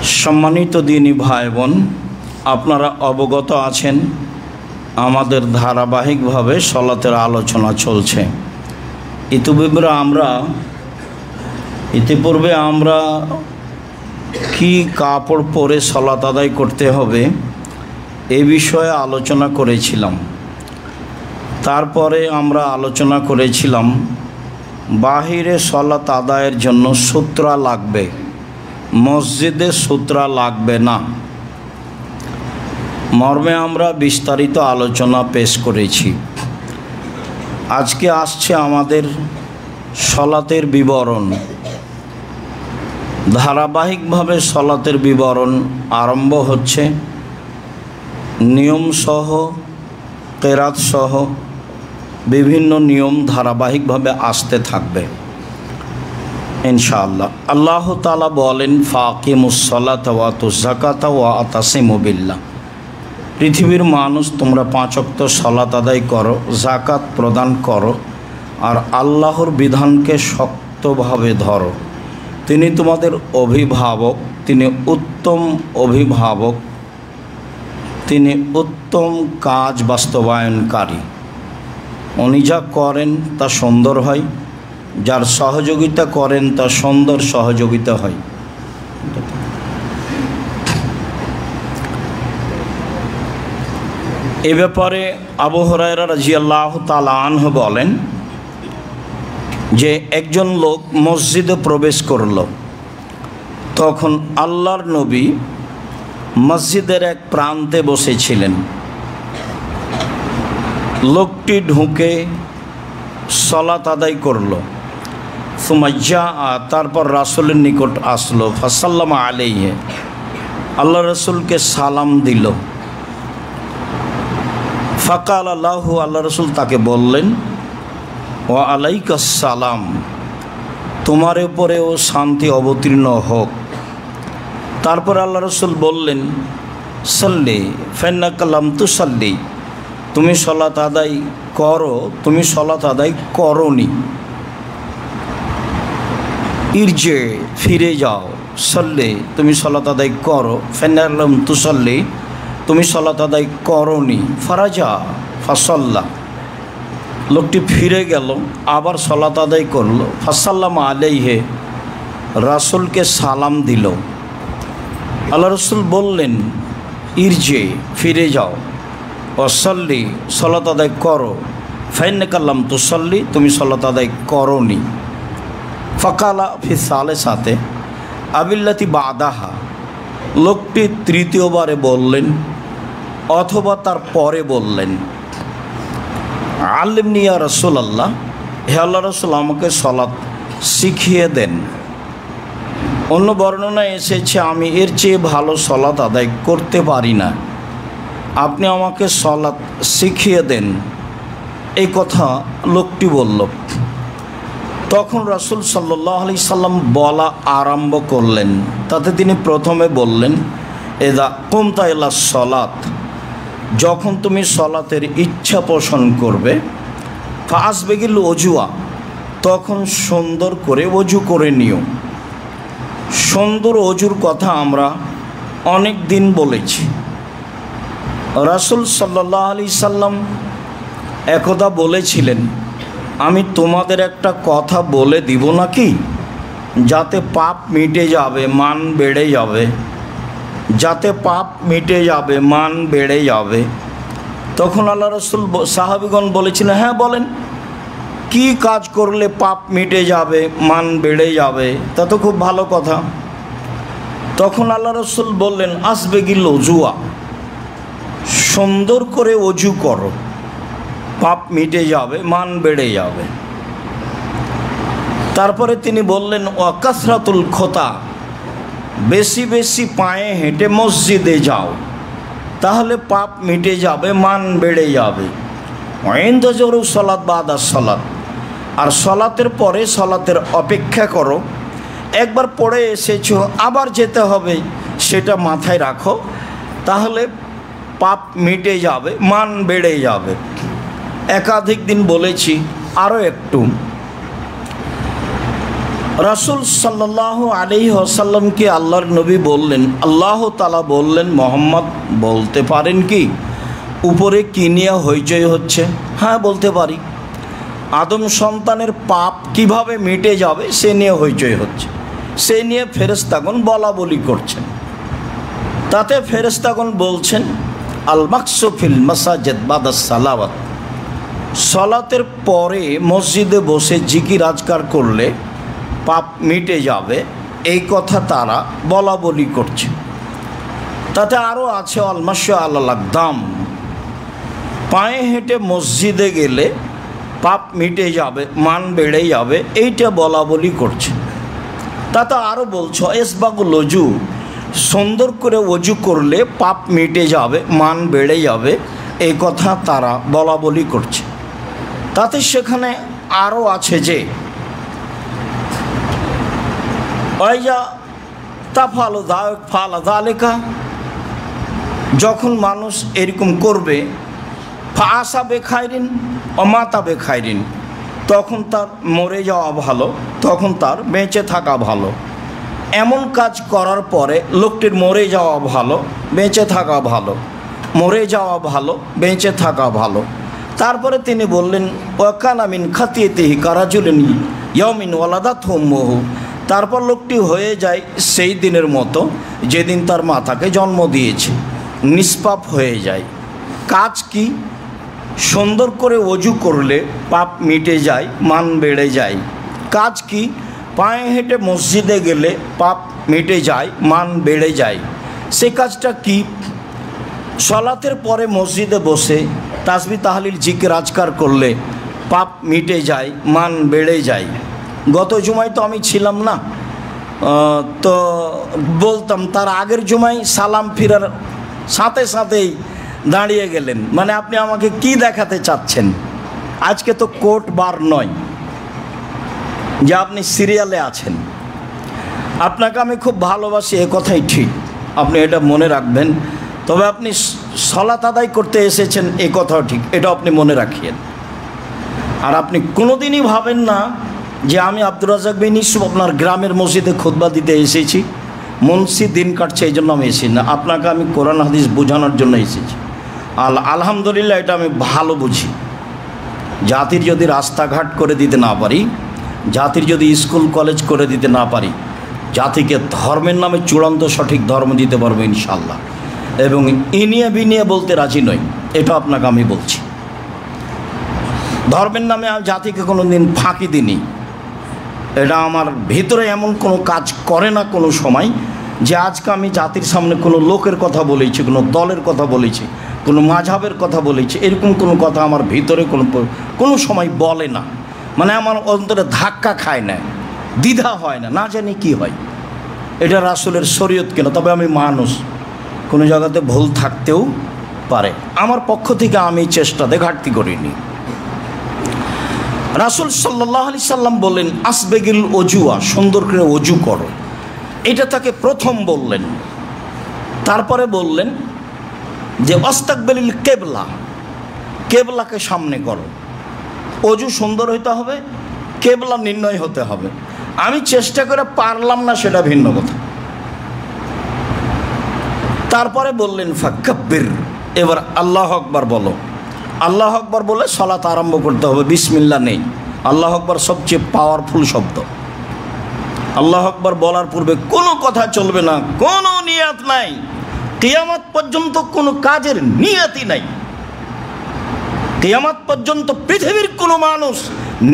সম্মানিত দিনী ভাই বোন, আপনারা অবগত আছেন আমাদের ধারাবাহিকভাবে সলাতের আলোচনা চলছে। ইতিপূর্বে আমরা কি কাপড় পরে সলাত আদায় করতে হবে এ বিষয়ে আলোচনা করেছিলাম। তারপরে আমরা আলোচনা করেছিলাম বাহিরে সলাত আদায়ের জন্য সুতরা লাগবে, মসজিদে সুতরা লাগবে না মর্মে আমরা বিস্তারিত আলোচনা পেশ করেছি। আজকে আসছে আমাদের সলাতের বিবরণ। ধারাবাহিকভাবে সলাতের বিবরণ আরম্ভ হচ্ছে। নিয়মসহ, কেরাতসহ বিভিন্ন নিয়ম ধারাবাহিকভাবে আসতে থাকবে ইনশাআল্লাহ। আল্লাহ তাআলা বলেন, ফাকিমুস-সালাতা ওয়া আতুজ যাকাতা ওয়া আতাসিমু বিল্লাহ। পৃথিবীর মানুষ, তোমরা 5 ওয়াক্ত সালাত আদায় করো, যাকাত প্রদান করো, আর আল্লাহর বিধানকে শক্তভাবে ধরো। তিনি তোমাদের অভিভাবক, তিনি উত্তম অভিভাবক, তিনি উত্তম কাজ বাস্তবায়নকারী। উনি যা করেন তা সুন্দর হয়, যার সহযোগিতা করেন তা সুন্দর সহযোগিতা হয়। এ ব্যাপারে আবু হুরায়রা রাদিয়াল্লাহু তাআলা আনহু বলেন যে একজন লোক মসজিদে প্রবেশ করল। তখন আল্লাহর নবী মসজিদের এক প্রান্তে বসেছিলেন। লোকটি ঢুকে সালাত আদায় করল। সুমাইয়া তারপর রাসূলের নিকট আসলো। ফাসাল্লামা আলাইহি, আল্লাহ রাসূলকে সালাম দিল। ফাকাল আল্লাহু, আল্লাহ রাসূল তাকে বললেন, ওয়া আলাইকাস সালাম, তোমার উপরেও শান্তি অবতীর্ণ হোক। তারপর আল্লাহ রাসূল বললেন, সাল্লি ফাইন্নাকা লাম তুসাল্লি, তুমি সালাত আদায় করো, তুমি সালাত আদায় করোনি। ইরজে, ফিরে যাও। সাল্লি, তুমি সালাত আদায় করো। ফাইন্নাকা লাম তুসাল্লি, তুমি সালাত আদায় করোনি। ফারাজা ফাসাল্লা, লোকটি ফিরে গেল, আবার সালাত আদায় করলো। ফাসাল্লামা আলাইহি, রাসূলকে সালাম দিল। আল্লাহ রাসূল বললেন, ইরজে, ফিরে যাও। ওয়াসাল্লি, সালাত আদায় করো। ফাইন্নাকা লাম তুসাল্লি, তুমি সালাত আদায় করোনি। ফাকালা ফি সালেসাতে আবিল্লাতি বাদাহা, লোকটি তৃতীয়বারে বললেন অথবা তার পরে বললেন, আল্লিমনি ইয়া রাসূলুল্লাহ, হে আল্লাহ রাসূল, আমাকে সালাত শিখিয়ে দেন। অন্য বর্ণনায় এসেছে, আমি এর চেয়ে ভালো সালাত আদায় করতে পারি না, আপনি আমাকে সালাত শিখিয়ে দেন। এই কথা লোকটি বলল। তখন রাসূল সাল্লাল্লাহু আলাইহি সাল্লাম বলা আরম্ভ করলেন। তাতে তিনি প্রথমে বললেন, এদা কুমতা ইলা সালাত, যখন তুমি সলাতের ইচ্ছা পোষণ করবে, ফাসবিগিল ওজুয়া, তখন সুন্দর করে ওজু করে নিও। সুন্দর ওজুর কথা আমরা অনেক দিন বলেছি। রাসূল সাল্লাল্লাহু আলাইহি সাল্লাম একদা বলেছিলেন, আমি তোমাদের একটা কথা বলে দিব নাকি, যাতে পাপ মিটে যাবে, মান বেড়ে যাবে, যাতে পাপ মিটে যাবে, মান বেড়ে যাবে। তখন আল্লাহ রাসূল, সাহাবীগণ বলেছিলেন, হ্যাঁ বলেন, কি কাজ করলে পাপ মিটে যাবে, মান বেড়ে যাবে? তা তো খুব ভালো কথা। তখন আল্লাহ রাসূল বললেন, আসবেগিল ওজুয়া, সুন্দর করে ওজু করো, পাপ মিটে যাবে, মান বেড়ে যাবে। তারপরে তিনি বললেন, ওয়া কাসরাতুল খোতা, বেশি বেশি পায়ে হেঁটে মসজিদে যাও, তাহলে পাপ মিটে যাবে, মান বেড়ে যাবে। ওয়াইনতাজরু সালাত বাদা সালাত, আর সলাতের পরে সলাতের অপেক্ষা করো। একবার পড়ে এসেছো, আবার যেতে হবে, সেটা মাথায় রাখো, তাহলে পাপ মিটে যাবে, মান বেড়ে যাবে। একাধিক দিন বলেছি, আরও একটু রাসূল সাল্লাল্লাহু আলাইহি ওয়াসাল্লামকে আল্লাহর নবী বললেন, আল্লাহ তাআলা বললেন, মোহাম্মদ বলতে পারেন কি উপরে কি নিয়ে হইচই হচ্ছে? হ্যাঁ, বলতে পারি। আদম সন্তানের পাপ কিভাবে মিটে যাবে সে নিয়ে হইচই হচ্ছে, সে নিয়ে ফেরেশতাগণ বলা বলি করছেন। তাতে ফেরেশতাগণ বলছেন, আল মাকসু ফিল মাসাজিদ বাদাস সালাওয়াত, সালাতের পরে মসজিদে বসে জিকির আজকার করলে পাপ মিটে যাবে, এই কথা তারা বলা বলি করছে। তাতে আরও আছে আল মাশু আলাল আকদাম, পায়ে হেঁটে মসজিদে গেলে পাপ মিটে যাবে, মান বেড়ে যাবে, এইটা বলা বলি করছে। তাতে আরও বলছ ইসবাগুল ওযু, সুন্দর করে ওযু করলে পাপ মিটে যাবে, মান বেড়ে যাবে, এই কথা তারা বলা বলি করছে। তাতে সেখানে আরও আছে যে ওয়াইজা তাফালু ফালা যালিকা, যখন মানুষ এরকম করবে, ফাসা বেখাইরিন অমাতা বেখাইরিন, তখন তার মরে যাওয়া ভালো, তখন তার বেঁচে থাকা ভালো। এমন কাজ করার পরে লোকটির মরে যাওয়া ভালো, বেঁচে থাকা ভালো, মরে যাওয়া ভালো, বেঁচে থাকা ভালো। তারপরে তিনি বললেন, ওয়াকানা মিন খাতিয়াতিহি কারাজুলিন ইয়াউমিন ওয়ালাদাতহু উম্মুহু, তারপর লোকটি হয়ে যায় সেই দিনের মতো যেদিন তার মাতাকে জন্ম দিয়েছে, নিষ্পাপ হয়ে যায়। কাজ কি? সুন্দর করে ওযু করলে পাপ মিটে যায়, মান বেড়ে যায়। কাজ কি? পায়ে হেঁটে মসজিদে গেলে পাপ মিটে যায়, মান বেড়ে যায়। সে কাজটা কি? সালাতের পরে মসজিদে বসে তাসবিহ তাহলিল জিকির আজকার করলে পাপ মিটে যায়, মান বেড়ে যায়। গত জুমায় তো আমি ছিলাম না, তো বলতাম তার আগের জুমায় সালাম ফিরার সাথে সাথেই দাঁড়িয়ে গেলেন, মানে আপনি আমাকে কি দেখাতে চাচ্ছেন? আজকে তো কোর্ট বার নয় যে আপনি সিরিয়ালে আছেন। আপনাকে আমি খুব ভালোবাসি, এ কথাই ঠিক, আপনি এটা মনে রাখবেন। তবে আপনি সালাত আদায় করতে এসেছেন, এ কথাও ঠিক, এটা আপনি মনে রাখিয়েন। আর আপনি কোনোদিনই ভাবেন না যে আমি আব্দুর রাজ্জাক বিন ইউসুফ আপনার গ্রামের মসজিদে খুতবা দিতে এসেছি, মুন্সি দিন কাটছে এই জন্য আমি এসেছি না। আপনাকে আমি কোরআন হাদিস বোঝানোর জন্য এসেছি। আলহামদুলিল্লাহ, এটা আমি ভালো বুঝি। জাতির যদি রাস্তাঘাট করে দিতে না পারি, জাতির যদি স্কুল কলেজ করে দিতে না পারি, জাতিকে ধর্মের নামে চূড়ান্ত সঠিক ধর্ম দিতে পারবো ইনশাল্লাহ। এবং ইনিয়ে বিনিয়ে বলতে রাজি নই, এটা আপনাকে আমি বলছি। ধর্মের নামে আমি জাতিকে কোনো দিন ফাঁকি দিইনি। এটা আমার ভিতরে এমন কোনো কাজ করে না কোনো সময় যে আজকে আমি জাতির সামনে কোনো লোকের কথা বলেছি, কোনো দলের কথা বলেছি, কোনো মাযহাবের কথা বলেছি, এরকম কোনো কথা আমার ভিতরে কোনো সময় বলে না। মানে আমার অন্তরে ধাক্কা খায় না, দ্বিধা হয় না, না জানি কি হয়। এটা রাসূলের শরীয়ত কিনা। তবে আমি মানুষ, কোনো জায়গাতে ভুল থাকতেও পারে। আমার পক্ষ থেকে আমি চেষ্টাতে ঘাটতি করিনি। রাসূল সাল্লাল্লাহু আলাইহি সাল্লাম বললেন, আসবেগিল ওজুয়া, সুন্দর করে ওযু করো, এটা তাকে প্রথম বললেন। তারপরে বললেন যে ওয়াস্তাকবিলিল কিবলা, কেবলাকে সামনে করো। ওযু সুন্দর হইতে হবে, কেবলা নির্ণয় হতে হবে। আমি চেষ্টা করে পারলাম না, সেটা ভিন্ন কথা। তারপরে বললেন ফাকাব্বির, এবার আল্লাহু আকবার বলো। আল্লাহু আকবার বলে সালাত আরম্ভ করতে হবে, বিসমিল্লাহ নেই। আল্লাহু আকবার সবচেয়ে পাওয়ারফুল শব্দ। আল্লাহু আকবার বলার পূর্বে কোনো কথা চলবে না, কোনো নিয়াত নাই, কিয়ামত পর্যন্ত কোনো কাজের নিয়াতই নাই। কিয়ামত পর্যন্ত পৃথিবীর কোনো মানুষ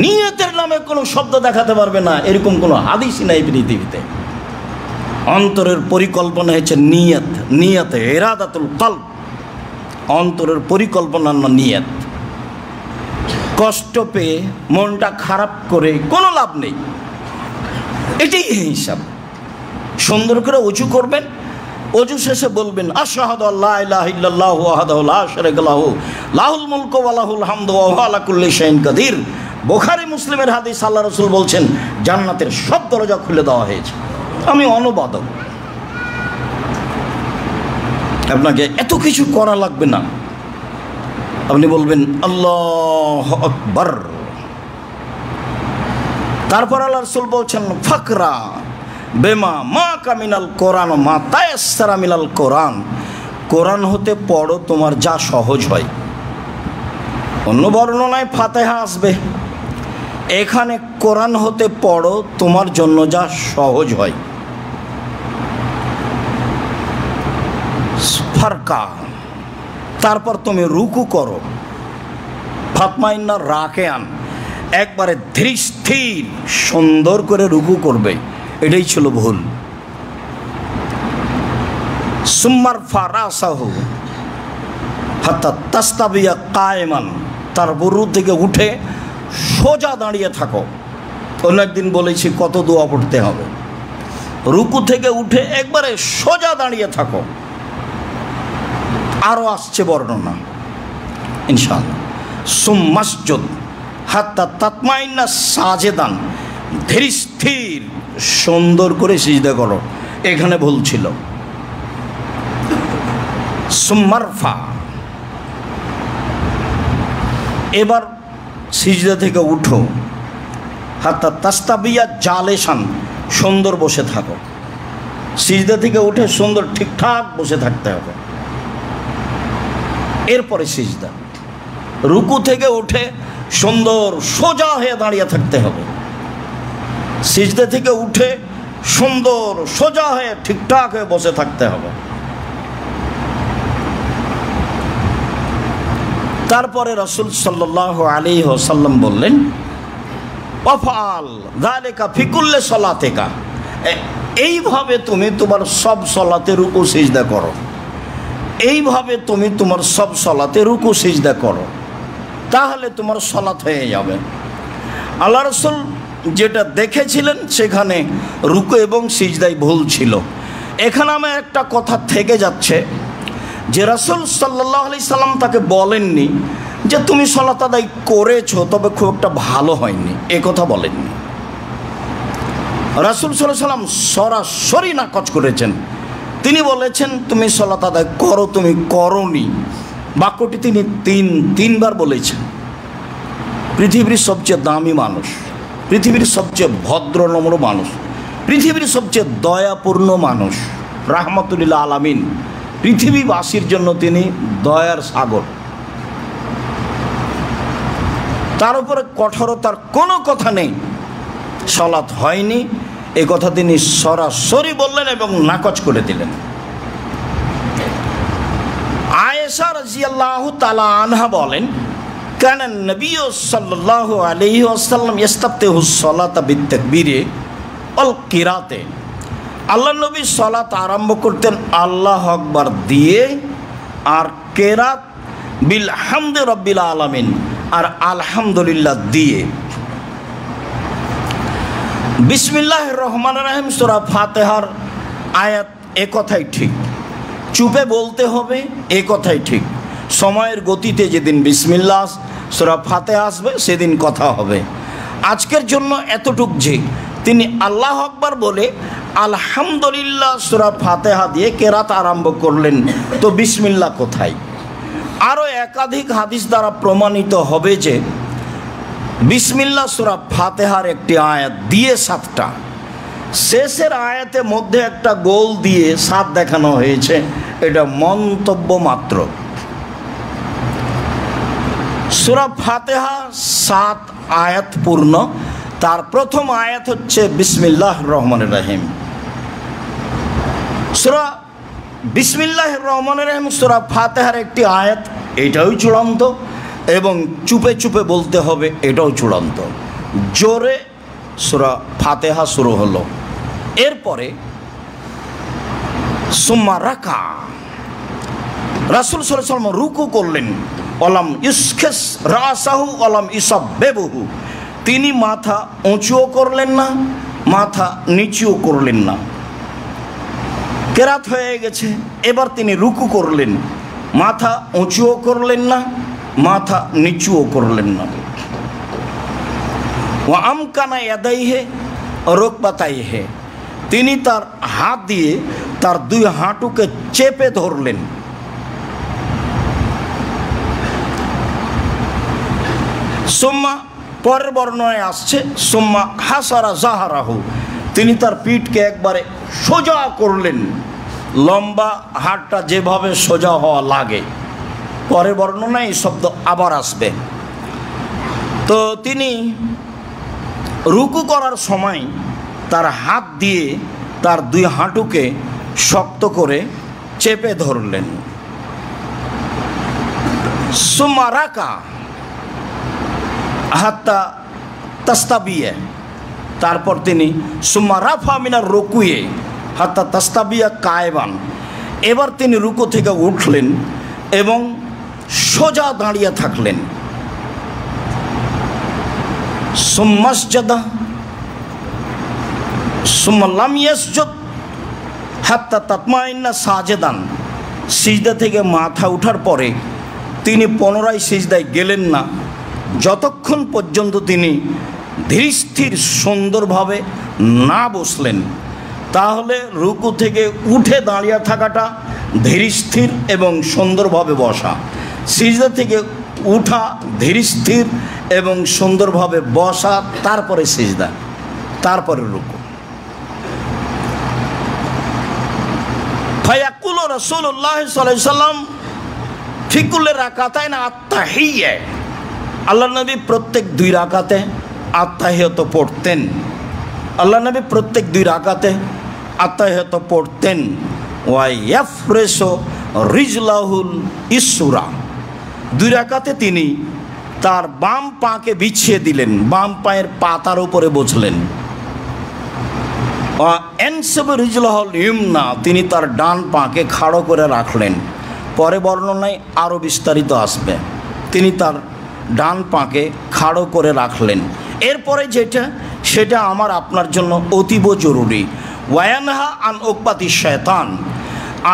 নিয়তের নামে কোনো শব্দ দেখাতে পারবে না, এরকম কোনো হাদিসই নাই পৃথিবীতে। অন্তরের পরিকল্পনা হচ্ছে নিয়ত, নিয়তে ইরাদাতুল কলব, অন্তরের পরিকল্পনা না নিয়ত। কষ্ট পেয়ে মনটা খারাপ করে কোনো লাভ নেই, এটাই হিসাব। সুন্দর করে ওযু করবেন, ওযু শেষে বলবেন আশহাদু আল্লা ইলাহা ইল্লাল্লাহু ওয়াহদাহু লা শারীকা লাহু লাহুল মুলকু ওয়া লাহুল হামদু ওয়া হুয়া আলা কুল্লি শাইইন কাদির। বুখারী মুসলিমের হাদিস, আল্লাহ রাসূল বলছেন জান্নাতের সব দরজা খুলে দেওয়া হয়েছে। আমি অনুবাদক, আপনাকে এত কিছু করা লাগবে না। আপনি বলবেন আল্লাহু আকবার, তারপর আল্লাহ রাসূল বলছেন ফাকরা বেমা মা কামিনাল কোরআন মা তায়াসসারা মিনাল কোরআন, কোরআন হতে পড়ো তোমার যা সহজ হয়। অন্য বর্ণনায় ফাতিহা আসবে, এখানে কোরআন হতে পড়ো তোমার জন্য যা সহজ হয়। ফারকা, তারপর তুমি রুকু করো। ফাতমাইন্না রাকেআন, একবারে ধীর স্থির সুন্দর করে রুকু করবে, এটাই ছিল ভুল। সুম্মার ফারাসাহু হাত্তা তাস্তাবিয়া কায়েমান, তার বুরু থেকে উঠে সোজা দাঁড়িয়ে থাকো। অন্য একদিন বলেছি কত দোয়া পড়তে হবে। রুকু থেকে উঠে একবারে সোজা দাঁড়িয়ে থাকো। আরও আসছে বর্ণনা ইনশাআল্লাহ। সুম্মাসজুদ হাত্তা তাতমাইন্না সাজেদান, ধীর স্থির সুন্দর করে সিজদা করো, এখানে ভুল ছিল। সুম্মারফা, এবার সিজদা থেকে উঠো। হাত্তা তাস্তাবিয়া জালেসান, সুন্দর বসে থাকো। সিজদা থেকে উঠে সুন্দর ঠিকঠাক বসে থাকতে হবে। এরপরে সিজদা, রুকু থেকে উঠে সুন্দর সোজা হয়ে দাঁড়িয়ে থাকতে হবে। সিজদা থেকে উঠে সুন্দর সোজা হয়ে ঠিকঠাক হয়ে বসে থাকতে হবে। তারপরে রাসূল সাল্লাল্লাহু আলাইহি ওয়াসাল্লাম বললেন ওয়াফআল যালিকা ফি কুল্লি সালাতিকা, এইভাবে তুমি তোমার সব সালাতে রুকু সিজদা করো। এইভাবে তুমি তোমার সব সালাতে রুকু সিজদা করো, তাহলে তোমার সালাত হয়ে যাবে। আল্লাহ রাসূল যেটা দেখেছিলেন সেখানে রুকু এবং সিজদায় ভুল ছিল। এখানে আমার একটা কথা থেকে যাচ্ছে যে রাসূল সাল্লাল্লাহু আলাইহি সাল্লাম তাকে বলেননি যে তুমি সালাত আদায় করেছো তবে খুব একটা ভালো হয়নি, এ কথা বলেননি। রাসূল সাল্লাল্লাহু আলাইহি সাল্লাম সরাসরি নাকচ করেছেন। তিনি বলেছেন তুমি সালাত আদায় করো, তুমি করোনি। বাক্যটি তিনি তিনবার বলেছেন। পৃথিবীর সবচেয়ে দামি মানুষ, পৃথিবীর সবচেয়ে ভদ্র নম্র মানুষ, পৃথিবীর সবচেয়ে দয়াপূর্ণ মানুষ, রাহমাতুল আলামিন, পৃথিবীবাসীর জন্য তিনি দয়ার সাগর। তার উপরে কঠোরতার কোনো কথা নেই। সালাত হয়নি এ কথা তিনি সরাসরি বললেন এবং নাকচ করে দিলেন। আয়েশা রাদিয়াল্লাহু তাআলা আনহা বলেন কানা নবী সাল্লাল্লাহু আলাইহি ওয়াসাল্লাম ইস্তাফতিহুস সালাতা বিত-তাকবীরে ওয়াল কিরাতে, আল্লাহ নবী সালাত আরম্ভ করতেন আল্লাহু আকবার দিয়ে আর কেরাত বিল হামদি রাব্বিল আলামিন আর আলহামদুলিল্লাহ দিয়ে। বিসমিল্লাহির রহমানির রহিম সূরা ফাতিহার আয়াত এ কথাই ঠিক, চুপে বলতে হবে এ কথাই ঠিক। সময়ের গতিতে যেদিন বিসমিল্লাহ সূরা ফাতিহা আসবে সেদিন কথা হবে। আজকের জন্য এতটুক যে তিনি আল্লাহু আকবার বলে আলহামদুলিল্লাহ সূরা ফাতিহা দিয়ে কেরাত আরম্ভ করলেন, তো বিসমিল্লাহ কোথায়? আরও একাধিক হাদিস দ্বারা প্রমাণিত হবে যে বিসমিল্লাহ সূরা ফাতিহার একটি আয়াত দিয়ে 7টা, শেষের আয়াতের মধ্যে একটা গোল দিয়ে 7 দেখানো হয়েছে, এটা মন্তব্য মাত্র। সূরা ফাতিহা 7 আয়াত পূর্ণ। তার প্রথম আয়াত হচ্ছে বিসমিল্লাহির রহমানির রহিম। সূরা বিসমিল্লাহির রহমানির রহিম সূরা ফাতিহার একটি আয়াত, এটাও চূড়ান্ত, এবং চুপে চুপে বলতে হবে এটাও চূড়ান্ত। জোরে সূরা ফাতিহা শুরু হলো। এরপরে সুম্মা রাকা, রাসূল সাল্লাল্লাহু আলাইহি ওয়াসাল্লাম রুকু করলেন। ওয়ালাম ইসখিস রাসাহু ওয়ালাম ইসাববিহু, তিনি মাথা উঁচুও করলেন না, মাথা নিচুও করলেন না। কেরাত হয়ে গেছে, এবার তিনি রুকু করলেন, মাথা উঁচুও করলেন না, মাথা নিচুও করলেন না। ওয়া আমকানা ইয়াদাইহি রুকবাতাইহি, তিনি তার হাত দিয়ে তার 2 হাঁটুকে চেপে ধরলেন। সুম্মা পরের বর্ণনায় আসছে সুম্মা হাসারা জাহারাহু, তিনি তার পিঠকে একবারে সোজা করলেন, লম্বা হাতটা যেভাবে সোজা হওয়া লাগে। পরের বর্ণনায় এই শব্দ আবার আসবে। তো তিনি রুকু করার সময় তার হাত দিয়ে তার দুই হাঁটুকে শক্ত করে চেপে ধরলেন। সুম্মা রাকা হাত্তা তাস্তাবিয়ে, তারপর তিনি সুম্মা রাফা মিনার রুকুয়ে হাত্তা তাস্তাবিয়া কায়বান, এবার তিনি রুকু থেকে উঠলেন এবং সোজা দাঁড়িয়ে থাকলেন। সুম্মাসজাদা সুম্মা লাম ইয়াসজুদ হাত্তা তাতমাইন্না সাজেদান, সিজদা থেকে মাথা ওঠার পরে তিনি পুনরায় সিজদায় গেলেন না যতক্ষণ পর্যন্ত তিনি ধীরস্থির সুন্দরভাবে না বসলেন। তাহলে রুকু থেকে উঠে দাঁড়িয়ে থাকাটা ধীরস্থির এবং সুন্দরভাবে বসা, সিজদা থেকে উঠা ধীরস্থির এবং সুন্দরভাবে বসা, তারপরে সিজদা, তারপরে রুকু। ফায়াকুল রাসূলুল্লাহ সাল্লাল্লাহু আলাইহি ওয়াসাল্লাম ফি কুল্লি রাকাতাইন আত-তাহিয়্যা, আল্লাহ নবী প্রত্যেক 2 রাকাতে আত-তাহিয়াত পড়তেন। আল্লাহ নবী প্রত্যেক 2 রাকাতে আত-তাহিয়াত পড়তেন। ওয়া ইয়াফরিসু রিজলাহুল ইসরা, 2 রাকাতে তিনি তার বাম পাকে বিছিয়ে দিলেন, বাম পায়ের পাতার উপরে বসলেন। এনসাব রিজলাহুল ইমনা, তিনি তার ডান পাকে খাড়ো করে রাখলেন। পরে বর্ণনায় আরও বিস্তারিত আসবে। তিনি তার ডান পাকে খাড়ো করে রাখলেন। এরপরে যেটা, সেটা আমার আপনার জন্য অতীব জরুরি। ওয়ায়ানহা আন উকবাতি শয়তান,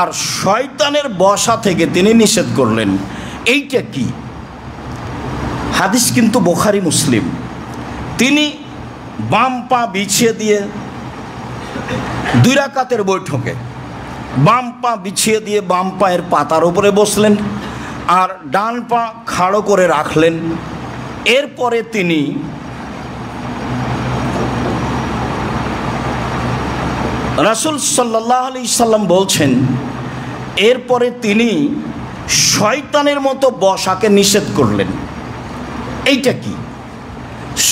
আর শয়তানের বসা থেকে তিনি নিষেধ করলেন। এইটা কি? হাদিস কিন্তু বুখারী মুসলিম। তিনি বাম পা বিছিয়ে দিয়ে 2 রাকাতের বৈঠকে বাম পা বিছিয়ে দিয়ে বাম পায়ের পাতার উপরে বসলেন আর ডান পা খাড়ো করে রাখলেন। এরপরে তিনি রাসূল সাল্লাল্লাহু আলাইহি সাল্লাম বলছেন, এরপরে তিনি শয়তানের মতো বসাকে নিষেধ করলেন। এইটা কি?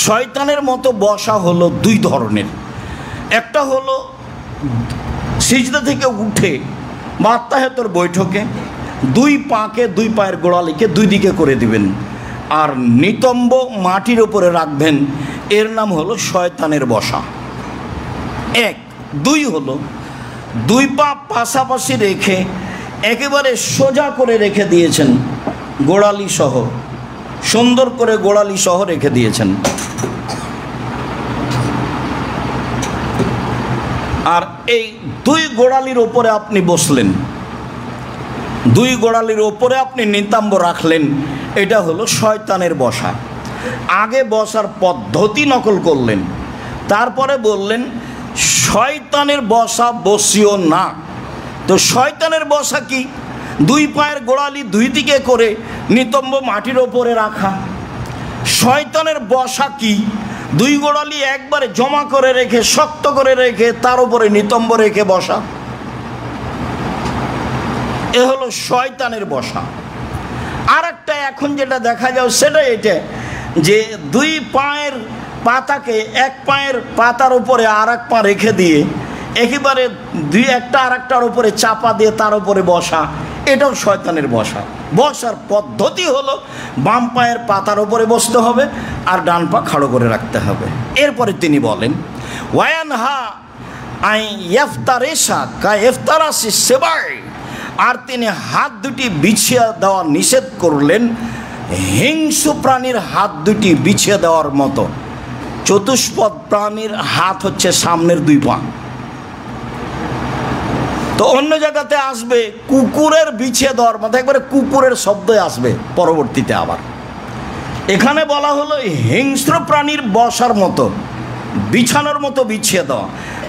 শয়তানের মতো বসা হলো 2 ধরনের। একটা হলো সিজদা থেকে উঠে বা তাহাজ্জুদের বৈঠকে 2 পাকে 2 পায়ের গোড়ালিকে 2 দিকে করে দিবেন আর নিতম্ব মাটির উপরে রাখবেন, এর নাম হলো শয়তানের বসা। 1। 2 হলো 2 পা পাশাপাশি রেখে একেবারে সোজা করে রেখে দিয়েছেন, গোড়ালি সহ, সুন্দর করে গোড়ালি সহ রেখে দিয়েছেন। আর এই 2 গোড়ালির ওপরে আপনি বসলেন, 2 গোড়ালির ওপরে আপনি নিতাম্ব রাখলেন। এটা হলো শয়তানের বসা। আগে বসার পদ্ধতি নকল করলেন, তারপরে বললেন শয়তানের বসা বসিও না। তো শয়তানের বসা কি? 2 পায়ের গোড়ালি 2 দিকে করে নিতম্ব মাটির ওপরে রাখা। শয়তানের বসা কি? 2 গোড়ালি একবারে জমা করে রেখে, শক্ত করে রেখে, তার উপরে নিতম্ব রেখে বসা। এ হলো শয়তানের বসা। আর একটা এখন যেটা দেখা যায় সেটা এটা যে 2 পায়ের পাতাকে 1 পায়ের পাতার উপরে আর 1 পা রেখে দিয়ে একেবারে 2 একটা আর একটার উপরে চাপা দিয়ে তার উপরে বসা, এটাও শয়তানের বসা। বসার পদ্ধতি হলো বাম পায়ের পাতার উপরে বসতে হবে আর ডান পা খাড়ো করে রাখতে হবে। এরপরে তিনি বলেন ওয়ায়ানহা আই ইফতারেশা কা ইফতারাসি সেবাই, আর তিনি হাত 2টি বিছিয়ে দেওয়া নিষেধ করলেন হিংস্র প্রাণীর হাত 2টি বিছিয়ে দেওয়ার মতো। চতুষ্পদ প্রাণীর হাত হচ্ছে সামনের 2 পা। তো অন্য জায়গাতে আসবে কুকুরের বিছিয়ে দেওয়ার মতো, একবারে কুকুরের শব্দই আসবে পরবর্তীতে। আবার এখানে বলা হলো হিংস্র প্রাণীর বসার মতো, বিছানোর মতো বিছিয়ে দেওয়া।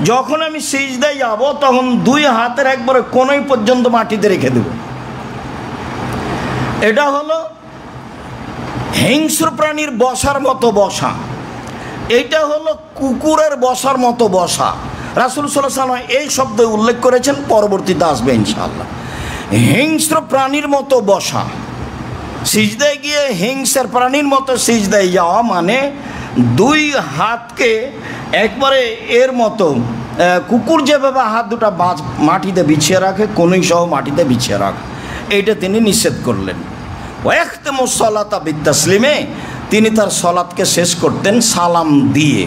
যখন আমি সিজদায় যাব তখন 2 হাতের একবারে কোনোই পর্যন্ত মাটিতে রেখে দেব। এটা হলো হিংস্র প্রাণীর বসার মতো বসা, এইটা হলো কুকুরের বসার মতো বসা। রাসূল সাল্লাল্লাহু আলাইহি ওয়াসাল্লাম এই শব্দ উল্লেখ করেছেন, পরবর্তীতে আসবে ইনশাআল্লাহ। হিংস্র প্রাণীর মতো বসা, সিজদায় গিয়ে হিংস্র প্রাণীর মতো সিজদায় যাওয়া মানে দুই হাতকে একবারে এর মতো, কুকুর যেভাবে হাত দুটা মাটিতে বিছিয়ে রাখে, কনুই সহ মাটিতে বিছিয়ে রাখে, এইটা তিনি নিষেধ করলেন। ওয়াখতামুস সালাতা বিতাসলিমে, তিনি তার সলাতকে শেষ করতেন সালাম দিয়ে।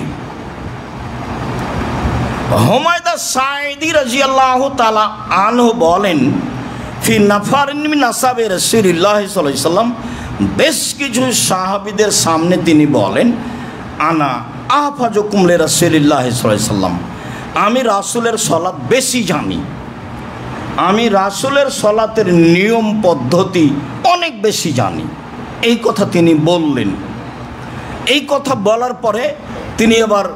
হুমায়দা সাঈদী রাদিয়াল্লাহু তাআলা আনহু বলেন, ফি নাফারিন মিন আসহাবি রাসূলিল্লাহ সাল্লাল্লাহু আলাইহি ওয়াসাল্লাম, বেশ কিছু সাহাবীদের সামনে তিনি বলেন, আনা আহফাজুকুম লিরাসূলিল্লাহ সাল্লাল্লাহু আলাইহি ওয়াসাল্লাম, আমি রাসূলের সলাত বেশি জানি, আমি রাসূলের সলাতের নিয়ম পদ্ধতি অনেক বেশি জানি। এই কথা তিনি বললেন। এই কথা বলার পরে তিনি আবার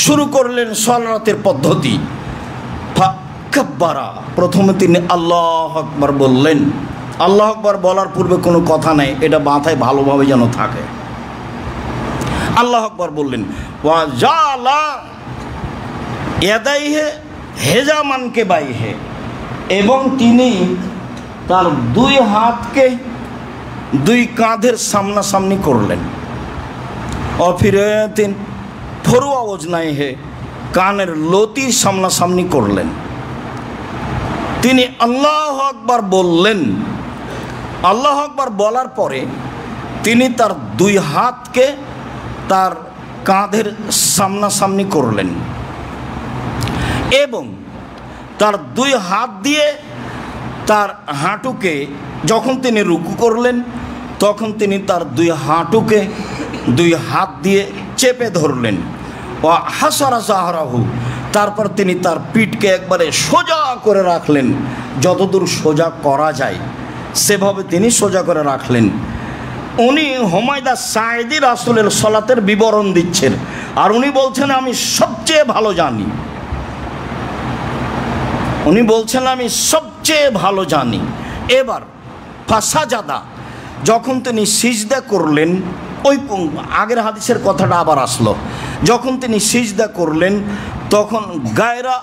শুরু করলেন সলাতের পদ্ধতি। ফাকাব্বারা, প্রথমে তিনি আল্লাহু আকবার বললেন। আল্লাহু আকবার বলার পূর্বে কোনো কথা নাই, এটা মাথায় ভালোভাবে যেন থাকে। আল্লাহু আকবার বললেন, ওয়া জালা ইয়াদাইহি হেজামানকে বাইহে, এবং তিনি তার দুই হাতকে দুই কাঁধের সামনাসামনি করলেন। অফিরাতিন ফরুয়া ওজনাই হে, কানের লতি সামনাসামনি করলেন। তিনি আল্লাহু আকবার বললেন। আল্লাহু আকবার বলার পরে তিনি তার দুই হাতকে তার কাঁধের সামনাসামনি করলেন এবং তার দুই হাত দিয়ে তার হাঁটুকে, যখন তিনি রুকু করলেন তখন তিনি তার দুই হাঁটুকে দুই হাত দিয়ে চেপে ধরলেন। ও হাসারা জাহরাহু, তারপর তিনি তার পিঠকে একবারে সোজা করে রাখলেন, যতদূর সোজা করা যায় সেভাবে তিনি সোজা করে রাখলেন। উনি হুমায়দা সাঈদী রাসূলের সলাতের বিবরণ দিচ্ছেন, আর উনি বলছেন আমি সবচেয়ে ভালো জানি। উনি বলছেন আমি সবচেয়ে ভালো জানি। এবার ফাসাজাদা, যখন তিনি সিজদা করলেন, ওই আগের হাদিসের কথাটা আবার আসলো, যখন তিনি সিজদা করলেন তখন গায়রা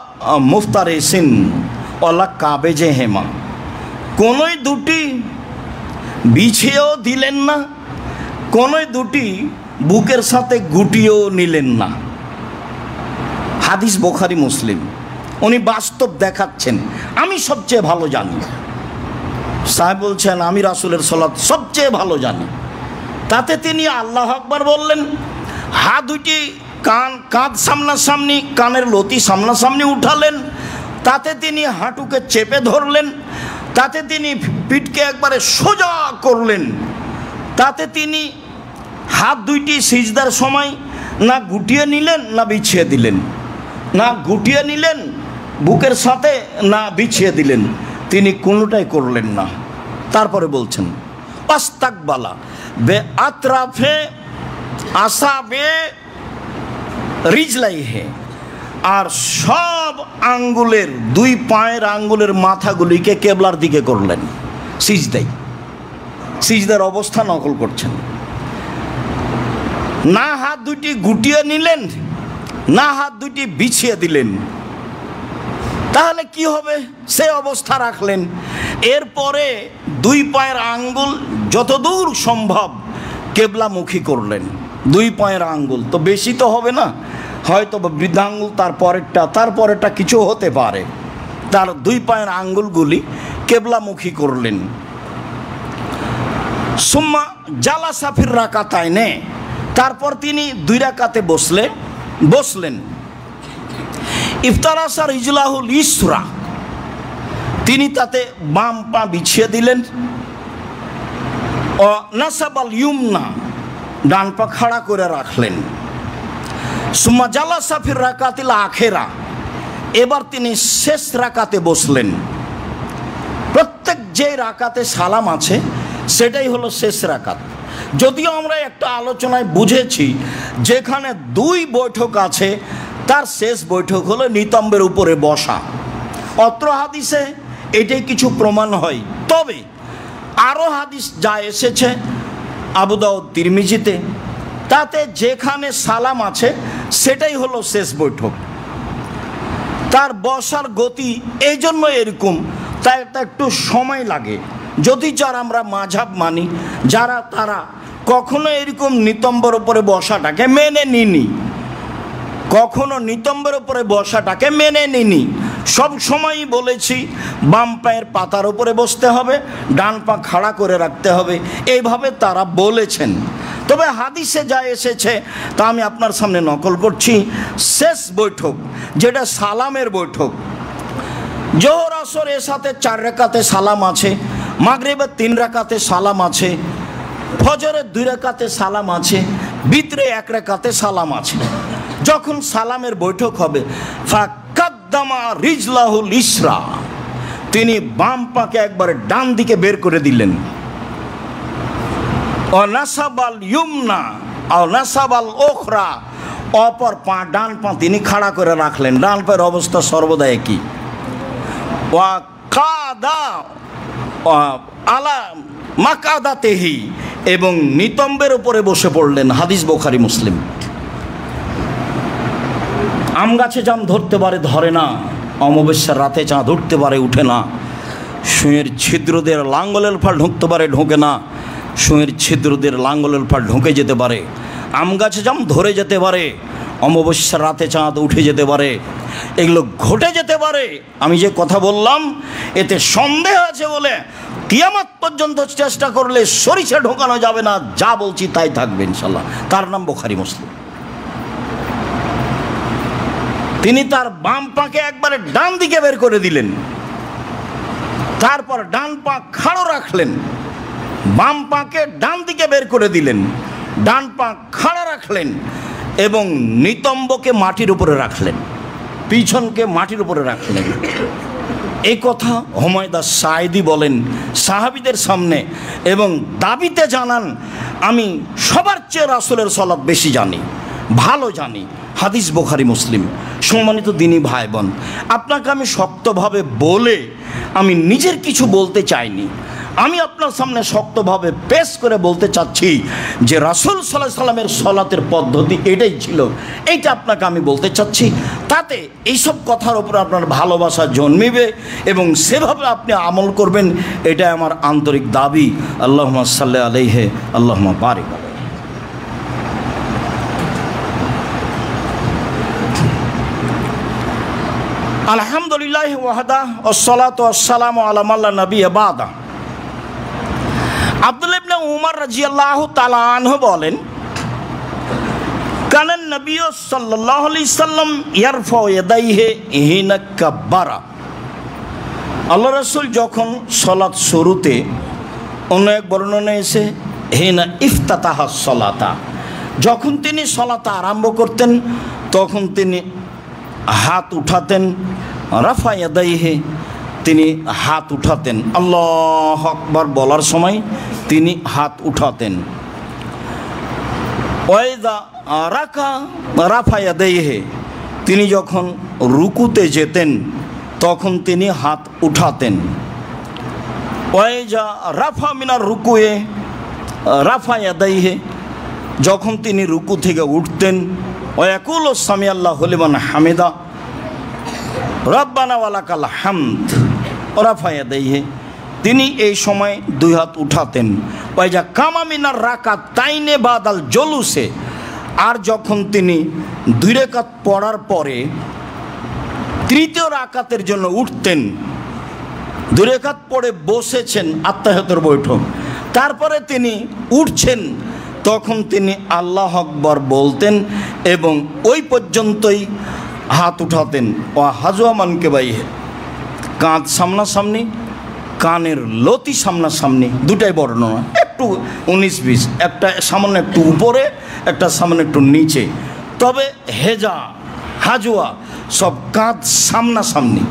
মুফতারিসিন ওয়ালা কাবেজে হেমা, কোনোই দুটি বিছিয়েও দিলেন না, কোনোই দুটি বুকের সাথে গুটিয়েও নিলেন না। হাদিস বুখারী মুসলিম। উনি বাস্তব দেখাচ্ছেন আমি সবচেয়ে ভালো জানি। সাহেব বলছেন আমি রাসূলের সালাত সবচেয়ে ভালো জানি। তাতে তিনি আল্লাহু আকবার বললেন, হাত দুটি কাঁধ সামনাসামনি, কানের লতি সামনাসামনি উঠালেন, তাতে তিনি হাঁটুকে চেপে ধরলেন, তাতে তিনি পিঠকে একবারে সোজা করলেন, তাতে তিনি হাত দুইটি সিজদার সময় না গুটিয়ে নিলেন না বিছিয়ে দিলেন, না গুটিয়ে নিলেন বুকের সাথে না বিছিয়ে দিলেন, তিনি কোনোটাই করলেন না। তারপরে বলছেন আস্তাকবালা বে আতরাফে আসাবে রিজলাইহে, আর সব আঙ্গুলের, দুই পায়ের আঙ্গুলের মাথাগুলিকে কেবলার দিকে করলেন সিজদায়। সিজদার অবস্থা নকল করছেন। না হাত দুটি গুটিয়ে নিলেন না হাত দুটি বিছিয়ে দিলেন, তাহলে কি হবে? সে অবস্থা রাখলেন। এরপরে দুই পায়ের আঙ্গুল যতদূর সম্ভব কেবলামুখী করলেন। দুই পায়ের আঙ্গুল তো বেশি তো হবে না, হয়তো বৃদ্ধাঙ্গুল তারপরেরটা কিছু হতে পারে। তার দুই পায়ের আঙ্গুলগুলি কেবলামুখী করলেন। সুম্মা জালাসা ফির রাকাতাইনে, তারপর তিনি দুই রাকাতে বসলেন। ইফতারাসা রিজলাহুল ইসরা, তিনি তাতে বাম পা বিছিয়ে দিলেন। ও নাসাবাল ইউমনা, ডান পা খাড়া করে রাখলেন। সুম্মা জালাসা ফির রাকাতিল আখেরা, এবার তিনি শেষ রাকাতে বসলেন। প্রত্যেক যে রাকাতে সালাম আছে সেটাই হলো শেষ রাকাত। যদিও আমরা একটা আলোচনায় বুঝেছি যেখানে দুই বৈঠক আছে তার শেষ বৈঠক হলো নিতম্বের উপরে বসা। অত্র হাদিসে এটাই কিছু প্রমাণ হয়। তবে আরও হাদিস যা এসেছে আবু দাউদ, তিরমিজিতে। তাতে যেখানে সালাম আছে সেটাই হলো শেষ বৈঠক। তার বসার গতি এই জন্য এরকম, তাই একটু সময় লাগে। যদি যারা আমরা মাঝহাব মানি, যারা তারা কখনো এরকম নিতম্বর উপরে বসাটাকে মেনে নিনি, কখনো নিতম্বের উপরে বসাটাকে মেনে নিনি। সব সময়ই বলেছি বাম পায়ের পাতার উপরে বসতে হবে, ডান পা খাড়া করে রাখতে হবে, এইভাবে তারা বলেছেন। তবে হাদিসে যা এসেছে তা আমি আপনার সামনে নকল করছি। শেষ বৈঠক যেটা সালামের বৈঠক, জোহর আসর এর সাথে 4 রাকাতে সালাম আছে, মাগরিবের 3 রাকাতে সালাম আছে, ফজরের 2 রাকাতে সালাম আছে, বিতরে 1 রাকাতে সালাম আছে। যখন সালামের বৈঠক হবে, ফাকাদ্দামা রিজলাহুল ইসরা, তিনি বাম পাকে একবারে ডান দিকে বের করে দিলেন। অনাসাবাল ইউমনা অনাসাবাল ওখরা, অপর পা ডান পা তিনি খাড়া করে রাখলেন। ডান পায়ের অবস্থা সর্বদা একই। ওয়া কাদা আলা মাকাদাতেহি, এবং নিতম্বের উপরে বসে পড়লেন। হাদিস বুখারী, মুসলিম। আম গাছে জাম ধরতে পারে, ধরে না। অমাবস্যার রাতে চাঁদ উঠতে পারে, উঠে না। সুঁয়ের ছিদ্রদের লাঙ্গলের ফাল ঢুকতে পারে, ঢোকে না। সুঁয়ের ছিদ্রদের লাঙ্গলের ফাল ঢুকে যেতে পারে। আম গাছে জাম ধরে যেতে পারে, অমাবস্যার রাতে চাঁদ উঠে যেতে পারে, এগুলো ঘটে যেতে পারে। আমি যে কথা বললাম এতে সন্দেহ আছে বলে কিয়ামত পর্যন্ত চেষ্টা করলে সরিষা ঢোকানো যাবে না। যা বলছি তাই থাকবে ইনশাল্লাহ। তার নাম বুখারী, মুসলিম। তিনি তার বাম পাকে একবারে ডান দিকে বের করে দিলেন, তারপর ডান পা খাড়ো রাখলেন। বাম পাকে ডান দিকে বের করে দিলেন, ডান পা খাড়া রাখলেন, এবং নিতম্বকে মাটির উপরে রাখলেন, পিছনকে মাটির উপরে রাখলেন। এই কথা হুমায়দা সাঈদী বলেন সাহাবীদের সামনে, এবং দাবিতে জানান, আমি সবার চেয়ে রাসূলের সালাত বেশি জানি, ভালো জানি। হাদিস বুখারী, মুসলিম। সম্মানিত দিনী ভাই বোন, আপনাকে আমি শক্তভাবে বলে আমি নিজের কিছু বলতে চাইনি। আমি আপনার সামনে শক্তভাবে পেশ করে বলতে চাচ্ছি যে রাসূল সাল্লাল্লাহু আলাইহি সাল্লামের সালাতের পদ্ধতি এটাই ছিল, এইটা আপনাকে আমি বলতে চাচ্ছি। তাতে এইসব কথার উপর আপনার ভালোবাসা জন্মিবে এবং সেভাবে আপনি আমল করবেন, এটা আমার আন্তরিক দাবি। আল্লাহুম্মা সাল্লি আলাইহি, আল্লাহুম্মা বারিক আলাইহি। আলহামদুলিল্লাহ ওয়াহদা, ওয়াসসালাতু ওয়াসসালামু আলা মান লা নাবিয়্যা বাদা। আব্দুল্লাহ ইবনে উমর রাদিয়াল্লাহু তাআলা আনহু বলেন, কানান নবী সাল্লাল্লাহু আলাইহি সাল্লাম ইয়ারফাউ ইয়াদাইহি হিনা কাব্বারা। আল্লাহ রাসূল যখন সালাত শুরুতে, অন্য এক বর্ণনায় এসে হিনা ইফতাতাহাস সালাতা, যখন তিনি সালাত আরম্ভ করতেন তখন তিনি হাত উঠাতেন। রাফা ইয়াদাইহি, তিনি হাত উঠাতেন। আল্লাহু আকবার বলার সময় তিনি হাত উঠাতেন। ওয়াইদা রাকা রাফা ইয়াদাইহি, তিনি যখন রুকুতে যেতেন তখন তিনি হাত উঠাতেন। ওয়াইজা রাফা মিনার রুকুয়ে রাফা ইয়াদাইহি, যখন তিনি রুকু থেকে উঠতেন, ওয়াকুলু সামিআল্লাহু লিমান হামিদা রব্বানা ওয়ালাকাল হামদ রাফা ইয়াদাইহি, তিনি এই সময় 2 হাত উঠাতেন। ওয়াইজা কামা মিনার রাকাতাইনে বাদাল জলুসে, আর যখন তিনি 2 রাকাত পড়ার পরে 3য় রাকাতের জন্য উঠতেন, 2 রাকাত পড়ে বসেছেন আত্তাহিয়াতুর বৈঠক, তারপরে তিনি উঠছেন, তখন তিনি আল্লাহু আকবার বলতেন এবং ওই পর্যন্তই হাত উঠাতেন। ও হাজুয়া মানকিবাইহি, কাঁধ সামনাসামনি, কানের লতি সামনাসামনি, দুটাই বর্ণনা, একটু 19-20, একটা সামান্য একটু উপরে, একটা সামান্য একটু নিচে, তবে হেজা হাজুয়া সব কাঁধ সামনাসামনি।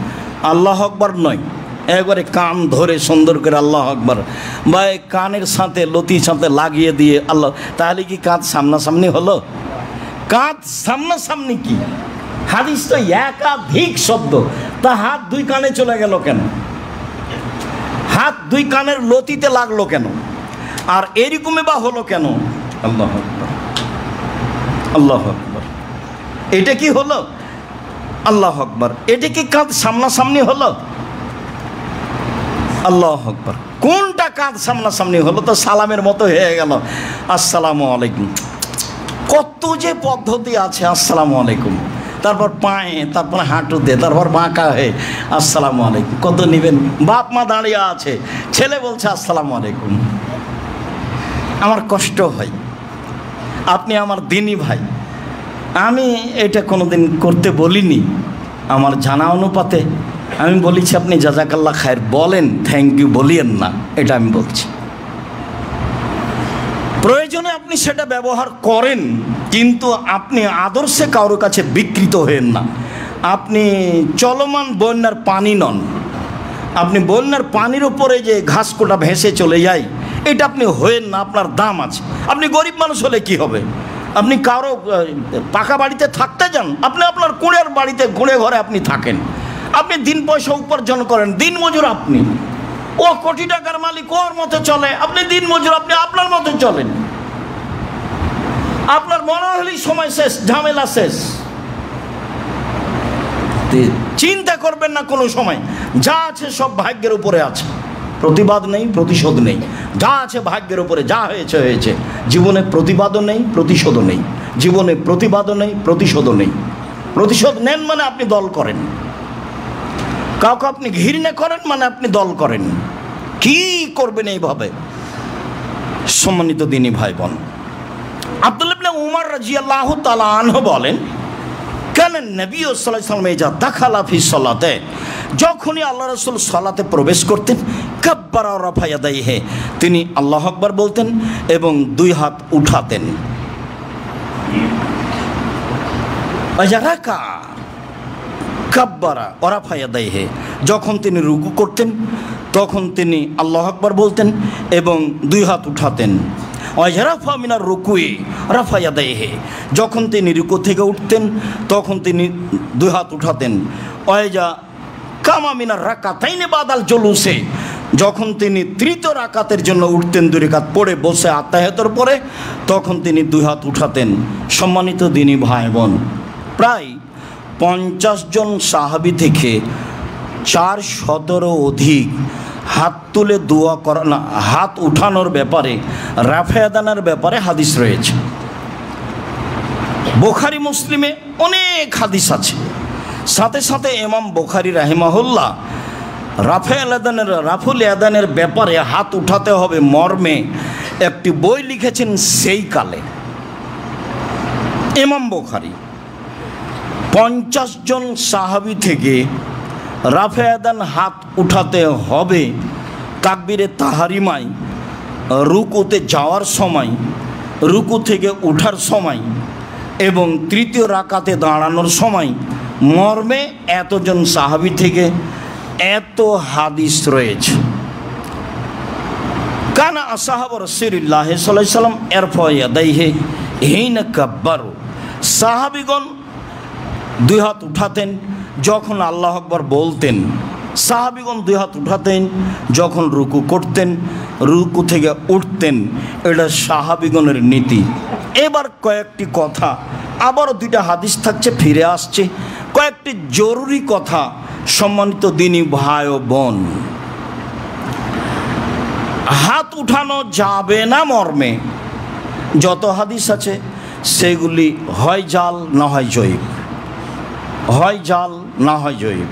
আল্লাহু আকবার নয়, একবারে কান ধরে সুন্দর করে আল্লাহু আকবার, বা কানের সাথে লতির সাথে লাগিয়ে দিয়ে আল্লাহ, তাহলে কি কাঁধ সামনাসামনি হলো? কাঁধ সামনাসামনি কি? হাদিস তো একাধিক শব্দ, তা হাত 2 কানে চলে গেল কেন? হাত 2 কানের লতিতে লাগলো কেন? আর এরকমই বা হলো কেন? আল্লাহু আকবার, আল্লাহু আকবার। এটা কি হলো? আল্লাহু আকবার। এটা কি কাঁধ সামনাসামনি হলো? আল্লাহু আকবার। কোনটা কাঁধ সামনাসামনি হলো? তো সালামের মতো হয়ে গেল, আসসালামু আলাইকুম। কত যে পদ্ধতি আছে, আসসালামু আলাইকুম, তারপর পায়ে, তারপর হাঁটুতে, তারপর বাঁকা হয়ে আসসালামু আলাইকুম। কত নেবেন? বাপ মা দাঁড়িয়ে আছে, ছেলে বলছে আসসালামু আলাইকুম। আমার কষ্ট হয়, আপনি আমার দিনী ভাই, আমি এটা কোনোদিন করতে বলিনি। আমার জানা অনুপাতে আমি বলেছি আপনি জাজাকাল্লাহ খায়ের বলেন, থ্যাংক ইউ বলিয়েন না, এটা আমি বলছি। প্রয়োজনে আপনি সেটা ব্যবহার করেন, কিন্তু আপনি আদর্শে কারোর কাছে বিকৃত হয়েন না। আপনি চলমান বন্যার পানি নন। আপনি বন্যার পানির উপরে যে ঘাস কোটা ভেসে চলে যায়, এটা আপনি হয়েন না। আপনার দাম আছে। আপনি গরিব মানুষ হলে কি হবে? আপনি কারো পাকা বাড়িতে থাকতে যান, আপনি আপনার কুঁড়ের বাড়িতে, কুঁড়ে ঘরে আপনি থাকেন, আপনি দিন পয়সা উপার্জন করেন, দিন মজুর আপনি। ও কোটি টাকার মালিক, ওর মতো চলে, আপনি দিন মজুর, আপনি আপনার মতো চলেন। আপনার মনে হলেই সময় শেষ, ঝামেলা শেষ। চিন্তা করবেন না কোনো সময়, যা আছে সব ভাগ্যের উপরে আছে। প্রতিবাদ নেই, প্রতিশোধ নেই, যা আছে ভাগ্যের উপরে। যা হয়েছে হয়েছে। জীবনে প্রতিবাদও নেই, প্রতিশোধও নেই। জীবনে প্রতিবাদও নেই, প্রতিশোধও নেই। প্রতিশোধ নেন মানে আপনি দল করেন, কাউকে আপনি ঘৃণা করেন মানে আপনি দল করেন। কি করবেন এইভাবে? সম্মানিত দিনী ভাই বোন, আব্দুল্লাহ ইবনে উমর রাদিয়াল্লাহু তাআলা আনহু বলেন, কানা নবী সাল্লাল্লাহু আলাইহি ওয়াসাল্লাম ইজা দাখালা ফি সালাতে, যখনই আল্লাহ রাসূল সালাতে প্রবেশ করতেন, কাব্বারা ওয়া রাফা ইয়াদাইহি, তিনি আল্লাহু আকবার বলতেন এবং দুই হাত উঠাতেন। ওয়া রাকা কাব্বারা ওয়া রাফা ইয়াদাইহি, যখন তিনি রুকু করতেন তখন তিনি আল্লাহু আকবার বলতেন এবং দুই হাত উঠাতেন। ওয়াজরাফা মিনার রুকুই রাফা ইয়াদাইহি, যখন তিনি রুকু থেকে উঠতেন তখন তিনি দুই হাত উঠাতেন। ওয়াজা কামা মিনার রাকাতাইনি বাদাল জুলুসে, যখন তিনি তৃতীয় রাকাতের জন্য উঠতেন, দুই রাকাত পড়ে বসে আত্তাহিয়াতের পরে, তখন তিনি দুই হাত উঠাতেন। সম্মানিত দিনী ভাই বোন, প্রায় 50 জন সাহাবী থেকে 400 অধিক হাত তুলে দোয়া করা, না, হাত উঠানোর ব্যাপারে, রাফায়াদানের ব্যাপারে হাদিস রয়েছে। বুখারী মুসলিমে অনেক হাদিস আছে। সাথে সাথে ইমাম বুখারী রাহিমাহুল্লাহ রাফুল ইয়াদানের ব্যাপারে, হাত উঠাতে হবে মর্মে একটি বই লিখেছেন সেই কালে। ইমাম বুখারী 50 জন সাহাবী থেকে রাফায়াদান হাত উঠাতে হবে তাকবীরে তাহারিমায়, রুকুতে যাওয়ার সময়, রুকু থেকে ওঠার সময় এবং তৃতীয় রাকাতে দাঁড়ানোর সময়, মর্মে এতজন সাহাবী থেকে এত হাদিস রয়েছে। কানা আসহাব রাসূলুল্লাহ সাল্লাল্লাহু আলাইহি ওয়াসাল্লাম ইরফা ইয়াদাইহি হিনা কাব্বারু, সাহাবীগণ দুই হাত উঠাতেন যখন আল্লাহু আকবার বলতেন। সাহাবীগণ দুই হাত উঠাতেন যখন রুকু করতেন, রুকু থেকে উঠতেন। এটা সাহাবীগণের নীতি। এবার কয়েকটি কথা, আবারও দুইটা হাদিস থাকছে, ফিরে আসছে কয়েকটি জরুরি কথা। সম্মানিত দিনী ভাই ও বোন, হাত উঠানো যাবে না মর্মে যত হাদিস আছে সেগুলি হয় জাল না হয় জয়ীব, হয় জাল না হয় জয়ীব,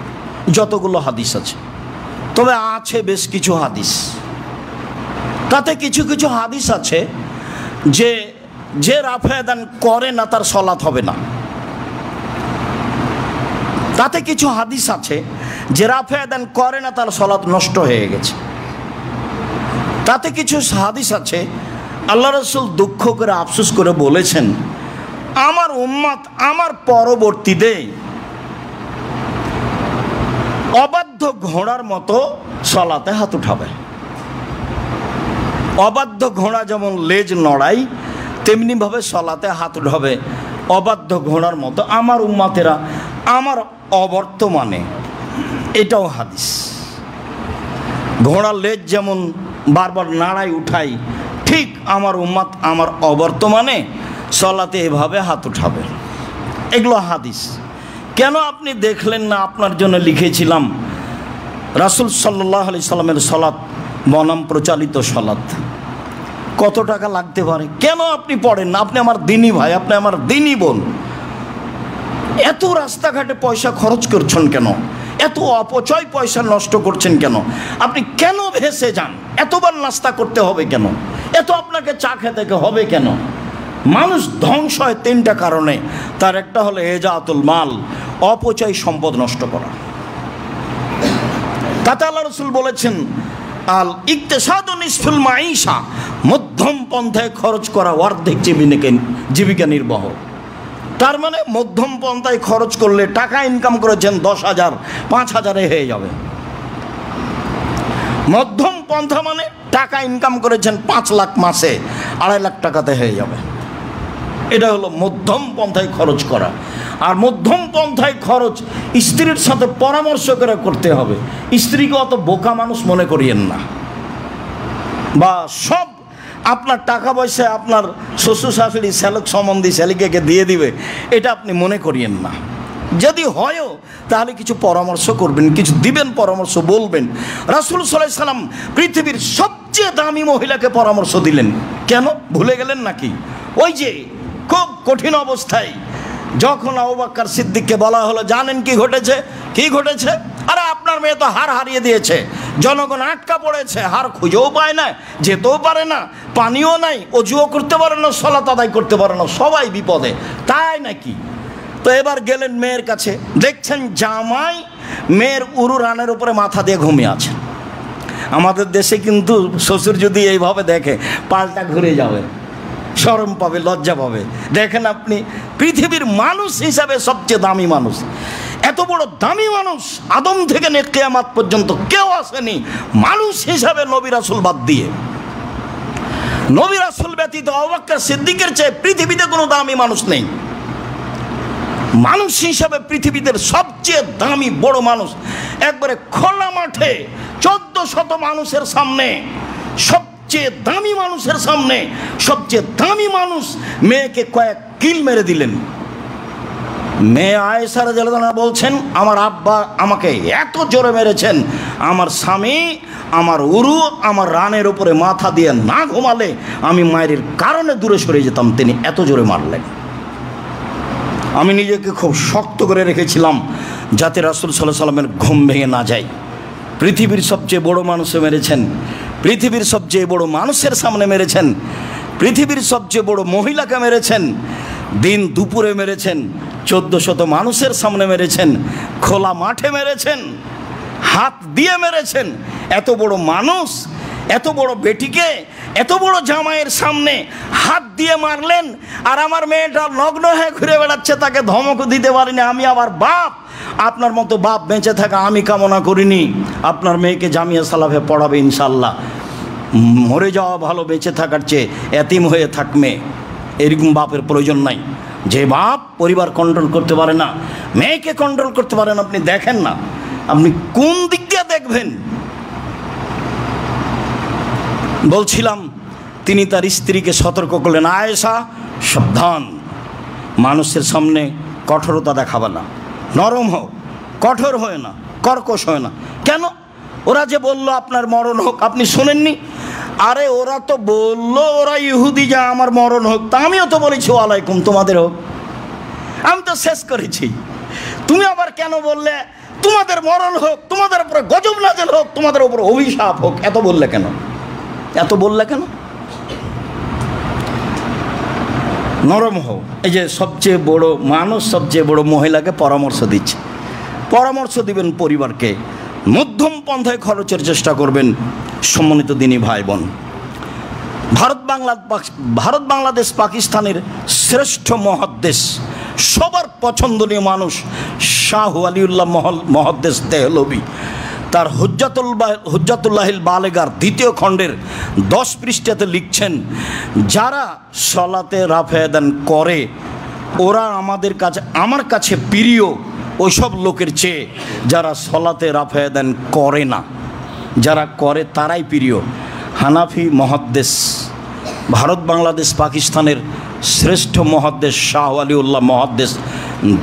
যতগুলো হাদিস আছে। তবে আছে বেশ কিছু হাদিস, তাতে কিছু কিছু হাদিস আছে যে যে রাফায়াদান করে না তার সলাত হবে না। তাতে কিছু হাদিস আছে যে রাফায়াদান করে না তার সলাত নষ্ট হয়ে গেছে। তাতে কিছু হাদিস আছে আল্লাহ রাসূল দুঃখ করে আফসোস করে বলেছেন, আমার উম্মত আমার পরবর্তীতে অবাধ্য ঘোড়ার মতো সলাতে হাত উঠাবে। অবাধ্য ঘোড়া যেমন লেজ নড়াই, তেমনিভাবে সলাতে হাত উঠাবে অবাধ্য ঘোড়ার মতো আমার উম্মতেরা আমার অবর্তমানে। এটাও হাদিস। ঘোড়ার লেজ যেমন বারবার নাড়াই উঠাই, ঠিক ঠিক আমার উম্মত আমার অবর্তমানে সলাতে এভাবে হাত উঠাবে। এগুলো হাদিস। কেন আপনি দেখলেন না? আপনার জন্য লিখেছিলাম রাসূল সাল্লাল্লাহু আলাইহি সাল্লামের সলাত বনাম প্রচালিত সলাত কত টাকা লাগতে পারে, কেন আপনি পড়েন না? আপনি আমার দিনী ভাই, আপনি আমার দিনী বোন। এত রাস্তাঘাটে পয়সা খরচ করছেন কেন? এত অপচয় পয়সা নষ্ট করছেন কেন? আপনি কেন ভেসে যান? এতবার নাস্তা করতে হবে কেন? এত আপনাকে চা খেতে হবে কেন? মানুষ ধ্বংস হয় তিনটা কারণে। তার একটা হলো এজাতুল মাল, অপচয় সম্পদ নষ্ট করা। তাতে আল্লাহ রাসূল বলেছেন আল ইকতিসাদু নিসফুল মাঈশা, মধ্যম পন্থায় খরচ করা অর্ধেক জীবিকা নির্বাহ। তার মানে মধ্যম পন্থায় খরচ করলে টাকা ইনকাম করেছেন 10,000, 5,000 হয়ে যাবে। মধ্যম পন্থা মানে টাকা ইনকাম করেছেন 5 লাখ, মাসে 2.5 লাখ টাকাতে হয়ে যাবে। এটা হলো মধ্যম পন্থায় খরচ করা। আর মধ্যম পন্থায় খরচ স্ত্রীর সাথে পরামর্শ করে করতে হবে। স্ত্রীকে অত বোকা মানুষ মনে করিয়েন না, বা সব আপনার টাকা পয়সা আপনার শ্বশুর শাশুড়ি শ্যালক সম্বন্ধী শ্যালিকাকে দিয়ে দিবে, এটা আপনি মনে করিয়েন না। যদি হয়ও তাহলে কিছু পরামর্শ করবেন, কিছু দিবেন, পরামর্শ বলবেন। রাসূল সাল্লাল্লাহু আলাইহি সাল্লাম পৃথিবীর সবচেয়ে দামি মহিলাকে পরামর্শ দিলেন। কেন ভুলে গেলেন নাকি? ওই যে খুব কঠিন অবস্থায় যখন আবু বকর সিদ্দিককে বলা হলো, জানেন কি ঘটেছে? কি ঘটেছে? আরে আপনার মেয়ে তো হার হারিয়ে দিয়েছে, জনগণ আটকা পড়েছে, হার খুঁজেও পায় না, যেতেও পারে না, পানিও নাই, অজুও করতে পারে না, সালাত আদায় করতে পারে না, সবাই বিপদে। তাই নাকি? তো এবার গেলেন মেয়ের কাছে, দেখছেন জামাই মেয়ের উরু রানের উপরে মাথা দিয়ে ঘুমিয়ে আছে। আমাদের দেশে কিন্তু শ্বশুর যদি এইভাবে দেখে পাল্টা ঘুরে যাবে, শরম পাবে, লজ্জা পাবে। দেখেন আপনি পৃথিবীর মানুষ হিসাবে সবচেয়ে দামি মানুষ, এত বড় দামি মানুষ আদম থেকে কিয়ামত পর্যন্ত কেউ আসেনি মানুষ হিসাবে, নবী রাসূল বাদ দিয়ে। নবী রাসূল ব্যতীত আবু বকর সিদ্দিকের চেয়ে পৃথিবীতে কোনো দামি মানুষ নেই। মানুষ হিসাবে পৃথিবীতে সবচেয়ে দামি বড় মানুষ, একবারে খোলা মাঠে 1400 মানুষের সামনে, সবচেয়ে দামি মানুষের সামনে সবচেয়ে দামি মানুষ মেয়েকে কয়েক কিল মেরে দিলেন। মেয়ে আয়েশা রাদিয়াল্লাহু আনহা বলছেন, আমার আব্বা আমাকে এত জোরে মেরেছেন, আমার স্বামী আমার উরু আমার রানের উপরে মাথা দিয়ে না ঘুমালে আমি মায়ের কারণে দূরে সরে যেতাম, তিনি এত জোরে মারলেন। আমি নিজেকে খুব শক্ত করে রেখেছিলাম যাতে রাসূল সাল্লাল্লাহু আলাইহি সাল্লামের ঘুম ভেঙে না যায়। পৃথিবীর সবচেয়ে বড় মানুষে মেরেছেন, পৃথিবীর সবচেয়ে বড় মানুষের সামনে মেরেছেন, পৃথিবীর সবচেয়ে বড় মহিলাকে মেরেছেন, দিন দুপুরে মেরেছেন, 1400 মানুষের সামনে মেরেছেন, খোলা মাঠে মেরেছেন, হাত দিয়ে মেরেছেন। এত বড় মানুষ, এত বড় বেটিকে এত বড় জামাইয়ের সামনে হাত দিয়ে মারলেন। আর আমার মেয়েটা নগ্ন হয়ে ঘুরে বেড়াচ্ছে, তাকে ধমক দিতে পারিনি। আমি আবার বাপ, আপনার মতো বাপ বেঁচে থাকা আমি কামনা করিনি। আপনার মেয়েকে জামিয়া সালাফে পড়াবে ইনশাল্লাহ। মরে যাওয়া ভালো বেঁচে থাকার চেয়ে এতিম হয়ে থাকবে, এরকম বাপের প্রয়োজন নাই। যে বাপ পরিবার কন্ট্রোল করতে পারে না, মেয়েকে কন্ট্রোল করতে পারেন, আপনি দেখেন না, আপনি কোন দিক দিয়ে দেখবেন? বলছিলাম, তিনি তার স্ত্রীকে সতর্ক করলেন, আয়েশা সাবধান, মানুষের সামনে কঠোরতা দেখাবে না, নরম হোক, কঠোর হয় না, কর্কশ হয় না। কেন? ওরা যে বলল আপনার মরণ হোক, আপনি শোনেননি? আরে ওরা তো বলল ওরা ইহুদি, যা আমার মরণ হোক, তা আমিও তো বলেছি ওয়ালাইকুম তোমাদের হোক, আমি তো শেষ করেছি। তুমি আবার কেন বললে তোমাদের মরণ হোক, তোমাদের উপরে গজব নাযিল হোক, তোমাদের উপরে অভিশাপ হোক? এত বললে কেন? এত বললে কেন? নরম হোক। এই যে সবচেয়ে বড় মানুষ, সবচেয়ে বড় মহিলাকে পরামর্শ দিচ্ছে, পরামর্শ দিবেন পরিবারকে, মধ্যম পন্থায় খরচের চেষ্টা করবেন। সম্মানিত দিনী ভাই বোন, ভারত বাংলাদেশ পাকিস্তানের শ্রেষ্ঠ মহাদ্দেশ, সবার পছন্দনীয় মানুষ শাহ ওয়ালিউল্লাহ মহাদ্দেশ দেহলভী তার হুজ্জাতুল্লাহিল বালেগার 2য় খণ্ডের 10 পৃষ্ঠাতে লিখছেন, যারা সলাতে রাফেদান করে ওরা আমার কাছে প্রিয় ওইসব লোকের চেয়ে যারা সলাতে রাফেদান করে না। যারা করে তারাই প্রিয়। হানাফি মহাদ্দেশ ভারত বাংলাদেশ পাকিস্তানের শ্রেষ্ঠ মহাদ্দেশ শাহ ওয়ালিউল্লাহ মহাদ্দেশ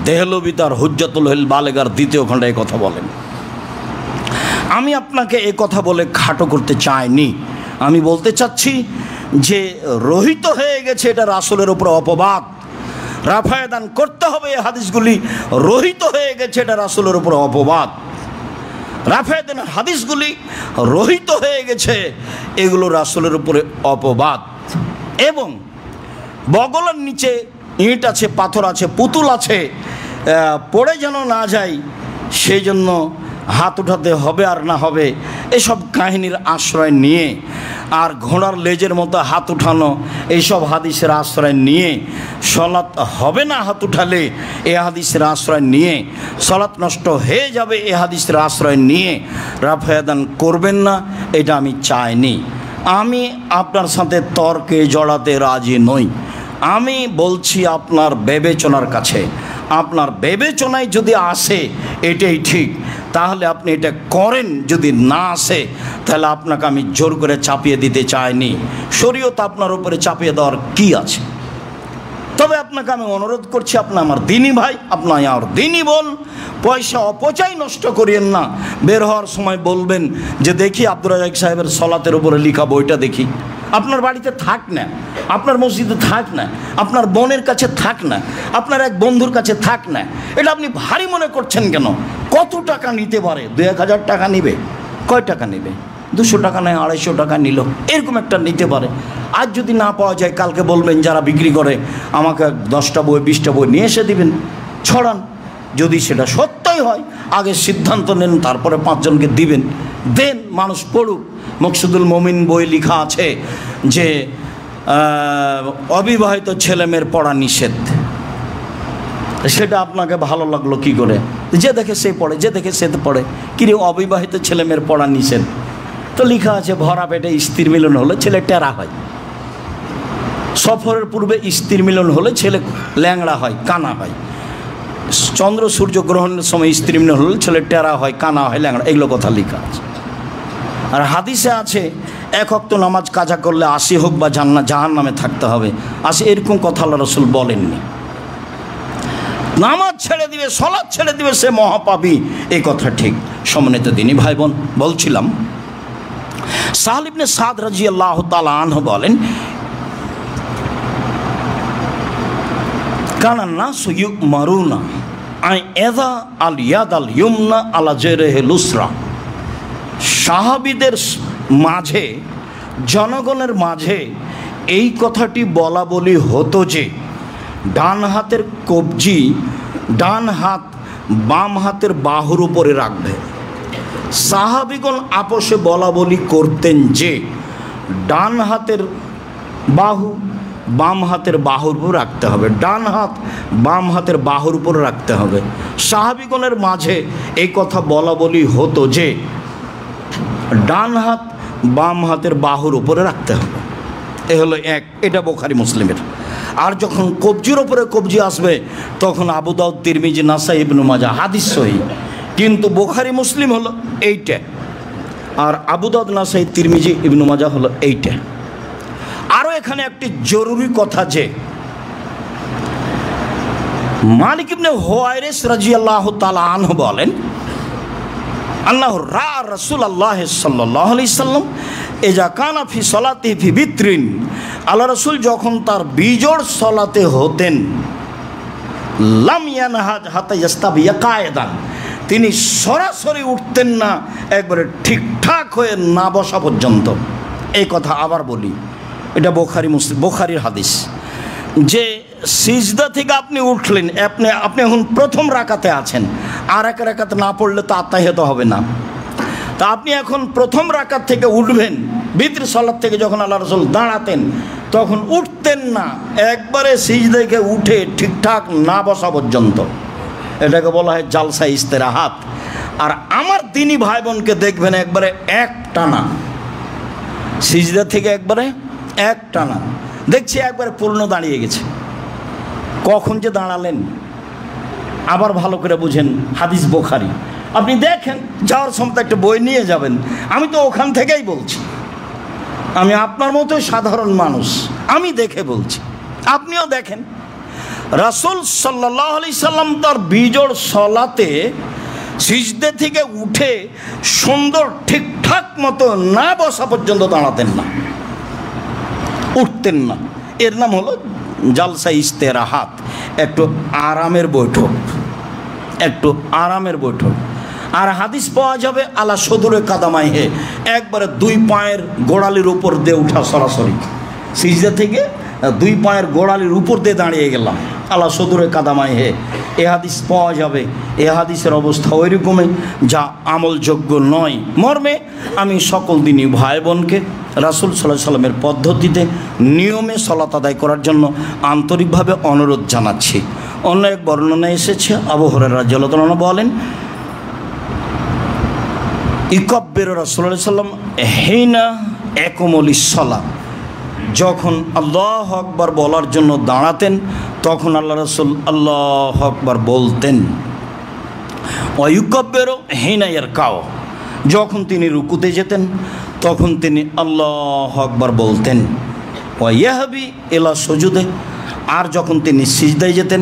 দেহলভী তার হুজ্জাতুল বালেগার দ্বিতীয় খণ্ডে এই কথা বলেন। আমি আপনাকে এই কথা বলে খাটো করতে চাইনি, আমি বলতে চাচ্ছি যে রহিত হয়ে গেছে এটা রাসূলের উপর অপবাদ। রাফায়ে দান করতে হবে, এই হাদিসগুলি রহিত হয়ে গেছে এটা রাসূলের উপর অপবাদ। রাফায়ে দানের হাদিসগুলি রহিত হয়ে গেছে, এগুলো রাসূলের উপরে অপবাদ। এবং বগলের নিচে ইট আছে, পাথর আছে, পুতুল আছে, পড়ে যেন না যায় সেই জন্য হাত উঠাতে হবে আর না হবে এসব কাহিনীর আশ্রয় নিয়ে, আর ঘোড়ার লেজের মতো হাত উঠানো এইসব হাদিসের আশ্রয় নিয়ে সলাৎ হবে না, হাত উঠালে এ হাদিসের আশ্রয় নিয়ে সলাৎ নষ্ট হয়ে যাবে, এ হাদিসের আশ্রয় নিয়ে রাফায়ে দান করবেন না, এটা আমি চাইনি। আমি আপনার সাথে তর্কে জড়াতে রাজি নই। আমি বলছি আপনার বিবেচনার কাছে, আপনার বিবেচনায় যদি আসে এটাই ঠিক তাহলে আপনি এটা করেন, যদি না আসে তাহলে আপনাকে আমি জোর করে চাপিয়ে দিতে চাইনি। শরীয়ত আপনার উপরে চাপিয়ে দেওয়ার কি আছে? তবে আপনাকে আমি অনুরোধ করছি, আপনি আমার দিনী ভাই, আপনার আর দিনী বোন, পয়সা অপচয় নষ্ট করিয়েন না। বের হওয়ার সময় বলবেন যে দেখি আব্দুর রাজ্জাক সাহেবের সলাতের উপরে লেখা বইটা দেখি। আপনার বাড়িতে থাক না, আপনার মসজিদে থাক না, আপনার বোনের কাছে থাক না, আপনার এক বন্ধুর কাছে থাক না, এটা আপনি ভারী মনে করছেন কেন? কত টাকা নিতে পারে? 2-1000 টাকা নিবে? কয় টাকা নেবে? 200 টাকা নেয়, 250 টাকা নিল, এরকম একটা নিতে পারে। আজ যদি না পাওয়া যায় কালকে বলবেন যারা বিক্রি করে আমাকে 10টা বই 20টা বই নিয়ে এসে দিবেন, ছড়ান। যদি সেটা সত্যই হয় আগে সিদ্ধান্ত নেন, তারপরে 5 জনকে দিবেন, দেন, মানুষ পড়ুক। মকসুদুল মুমিন বই লেখা আছে যে অবিবাহিত ছেলেমেয়ের পড়া নিষেধ। সেটা আপনাকে ভালো লাগলো কি করে? যে দেখে সে পড়ে, যে দেখে সে পড়ে। কিরে অবিবাহিত ছেলেমেয়ের পড়া নিষেধ? তো লেখা আছে ভরা পেটে স্ত্রীর মিলন হলে ছেলে টেরা হয়, সফরের পূর্বে স্ত্রীর মিলন হলে ছেলে ল্যাংড়া হয়, কানা হয়, চন্দ্র সূর্য গ্রহণের সময় স্ত্রী মিলন হলে ছেলে টেরা হয়, কানা হয়, ল্যাংড়া, এগুলো কথা লেখা আছে। আর হাদিসে আছে 1 ওয়াক্ত নামাজ কাজা করলে 80 হোক বা জাহান্নামে থাকতে হবে। এরকম কথা আল্লাহ রাসূল বলেননি। নামাজ ছেড়ে দিবে, সলাৎ ছেড়ে দিবে সে মহাপাপী, এই কথা ঠিক। সম্মানিত দিনী ভাই বোন, বলছিলাম সাহল ইবনে সাদ রাদিয়াল্লাহু তাআলা আনহু বলেন, কানা নাসু ইউমারুনা আই এযা আল ইয়াদ আল ইউমনা আলা জারহিল উসরা। সাহাবীদের মাঝে, জনগণের মাঝে এই কথাটি বলা বলি হতো যে ডান হাতের কবজি ডান হাত বাম হাতের বাহুর উপরে রাখবে। সাহাবীগণ আপোষে বলা বলি করতেন যে ডান হাতের বাহু বাম হাতের বাহুর উপর রাখতে হবে, ডান হাত বাম হাতের বাহুর উপর রাখতে হবে। সাহাবীগণের মাঝে এই কথা বলা বলি হতো যে ডান হাত বাম হাতের বাহুর উপরে রাখতে হবে। এ হলো এক, এটা বুখারী মুসলিমের। আর যখন কবজির উপরে কবজি আসবে তখন আবু দাউদ, তিরমিজি, নাসাই, ইবনে মাজাহ, হাদিস সহিহ। কিন্তু বুখারী মুসলিম হলো এইটা, আর আবু দাউদ, নাসাই, তিরমিজি, ইবনে মাজাহ হলো এইটা। আরও এখানে একটি জরুরি কথা যে মালিক ইবনে হুয়াইরিস রাদিয়াল্লাহু তাআলা আনহু বলেন, আল্লাহ রাসূলুল্লাহ সাল্লাল্লাহু আলাইহি সাল্লাম ইজা কানা ফি সালাতিহি ফি বিত্রিন, আল্লাহ রাসূল যখন তার বিজোড় সালাতে হতেন, লাম ইয়ানহাজ হাতা ইস্তাবিয়া কায়েদান, তিনি সরাসরি উঠতেন না একবারে ঠিকঠাক হয়ে না বসা পর্যন্ত। এই কথা আবার বলি, এটা বুখারী মুসলিম, বুখারীর হাদিস, যে সিজদা থেকে আপনি উঠলেন, আপনি এখন প্রথম রাকাতে আছেন, আর এক রাকাত না পড়লে তো আত্মাহিয়াত হবে না। তা আপনি এখন প্রথম রাকাত থেকে উঠবেন, বিতর সালাত থেকে যখন আল্লাহ রাসূল দাঁড়াতেন তখন উঠতেন না একবারে সিজদা থেকে উঠে ঠিকঠাক না বসা পর্যন্ত। এটাকে বলা হয় জালসা ইস্তেরাহাত। আর আমার দিনী ভাই বোনকে দেখবেন একবারে এক টানা সিজদা থেকে একবারে এক টানা, দেখছি একবারে পূর্ণ দাঁড়িয়ে গেছে। কখন যে দাঁড়ালেন আবার ভালো করে বুঝেন, হাদিস বুখারী। আপনি দেখেন, যাওয়ার সময় একটা বই নিয়ে যাবেন। আমি তো ওখান থেকেই বলছি, আমি আপনার মতোই সাধারণ মানুষ। আমি দেখে বলছি, আপনিও দেখেন। রাসূল সাল্লাল্লাহু আলাইহি সাল্লাম তার বিজোড় সলাতে সিজদে থেকে উঠে সুন্দর ঠিকঠাক মতো না বসা পর্যন্ত দাঁড়াতেন না, উঠতেন না। এর নাম হলো জালসা ইস্তেরাহাত, একটু আরামের বৈঠক, একটু আরামের বৈঠক। আর হাদিস পাওয়া যাবে আলা সদরে কাদামাই হে, একবারে দুই পায়ের গোড়ালির উপর দিয়ে উঠা, সরাসরি সিজদা থেকে দুই পায়ের গোড়ালির উপর দিয়ে দাঁড়িয়ে গেলাম, আলা সদরে কাদামাই হে। এ হাদিস পাওয়া যাবে। এ হাদিসের অবস্থা ওই রকমই, যা আমলযোগ্য নয়। মর্মে আমি সকল দিনই ভাই বোনকে রাসূল সাল্লাল্লাহু আলাইহি সাল্লামের পদ্ধতিতে নিয়মে সালাত আদায় করার জন্য আন্তরিকভাবে অনুরোধ জানাচ্ছি। অন্য এক বর্ণনা এসেছে, আবু হুরায়রা রাদিয়াল্লাহু তাআলা বলেন, ইকাব্বির রাসূলুল্লাহ সাল্লাল্লাহু আলাইহি সাল্লাম হিনা ইয়াকুমুলিস সালাত, যখন আল্লাহু আকবার বলার জন্য দাঁড়াতেন তখন আল্লাহ রাসূল আল্লাহু আকবার বলতেন। ওয়া ইউকাব্বিরু হিনা ইয়ারকাউ, যখন তিনি রুকুতে যেতেন তখন তিনি আল্লাহু আকবার বলতেন। ওয়া ইয়াহবি ইলা সুজুদে, আর যখন তিনি সিজদায় যেতেন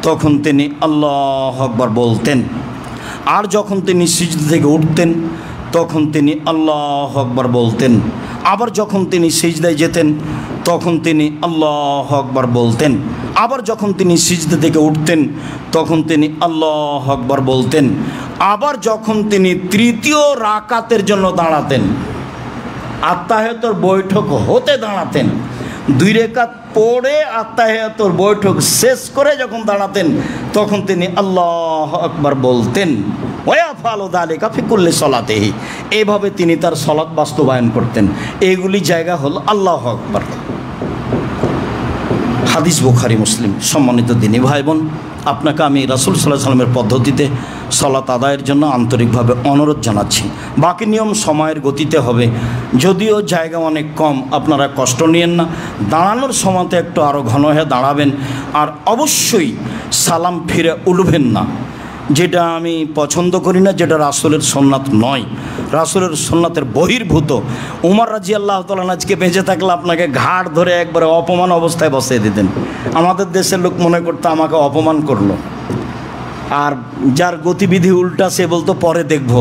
তখন তিনি আল্লাহু আকবার বলতেন। আর যখন তিনি সিজদা থেকে উঠতেন তখন তিনি আল্লাহু আকবার বলতেন। আবার যখন তিনি সিজদায় যেতেন তখন তিনি আল্লাহু আকবার বলতেন। আবার যখন তিনি সিজদা থেকে উঠতেন তখন তিনি আল্লাহু আকবার বলতেন। আবার যখন তিনি তৃতীয় রাকাতের জন্য দাঁড়াতেন, আত্তাহিয়াতুর বৈঠক হতে দাঁড়াতেন, 2 রাকাত পড়ে আত্তাহিয়াতুর বৈঠক শেষ করে যখন দাঁড়াতেন তখন তিনি আল্লাহু আকবার বলতেন। ওয়া ফালু যালিকা ফি কুল্লি সালাতিহি, এইভাবে তিনি তার সালাত বাস্তবায়ন করতেন। এইগুলি জায়গা হলো আল্লাহু আকবার। হাদিস বুখারী মুসলিম। সম্মানিত দিনী ভাই বোন, আপনাকে আমি রাসূল সাল্লাল্লাহু আলাইহি সাল্লামের পদ্ধতিতে সালাত আদায়ের জন্য আন্তরিকভাবে অনুরোধ জানাচ্ছি। বাকি নিয়ম সময়ের গতিতে হবে, যদিও জায়গা অনেক কম, আপনারা কষ্ট নিয়েন না। দাঁড়ানোর সময়তে একটু আরও ঘন হয়ে দাঁড়াবেন, আর অবশ্যই সালাম ফিরে উঠবেন না, যেটা আমি পছন্দ করি না, যেটা রাসূলের সুন্নাত নয়, রাসূলের সুন্নাতের বহির্ভূত। উমর রাদিয়াল্লাহু তাআলা আজকে বেঁচে থাকলে আপনাকে ঘাড় ধরে একবারে অপমান অবস্থায় বসিয়ে দিতেন। আমাদের দেশের লোক মনে করতো আমাকে অপমান করলো, আর যার গতিবিধি উল্টা সে বলতো পরে দেখব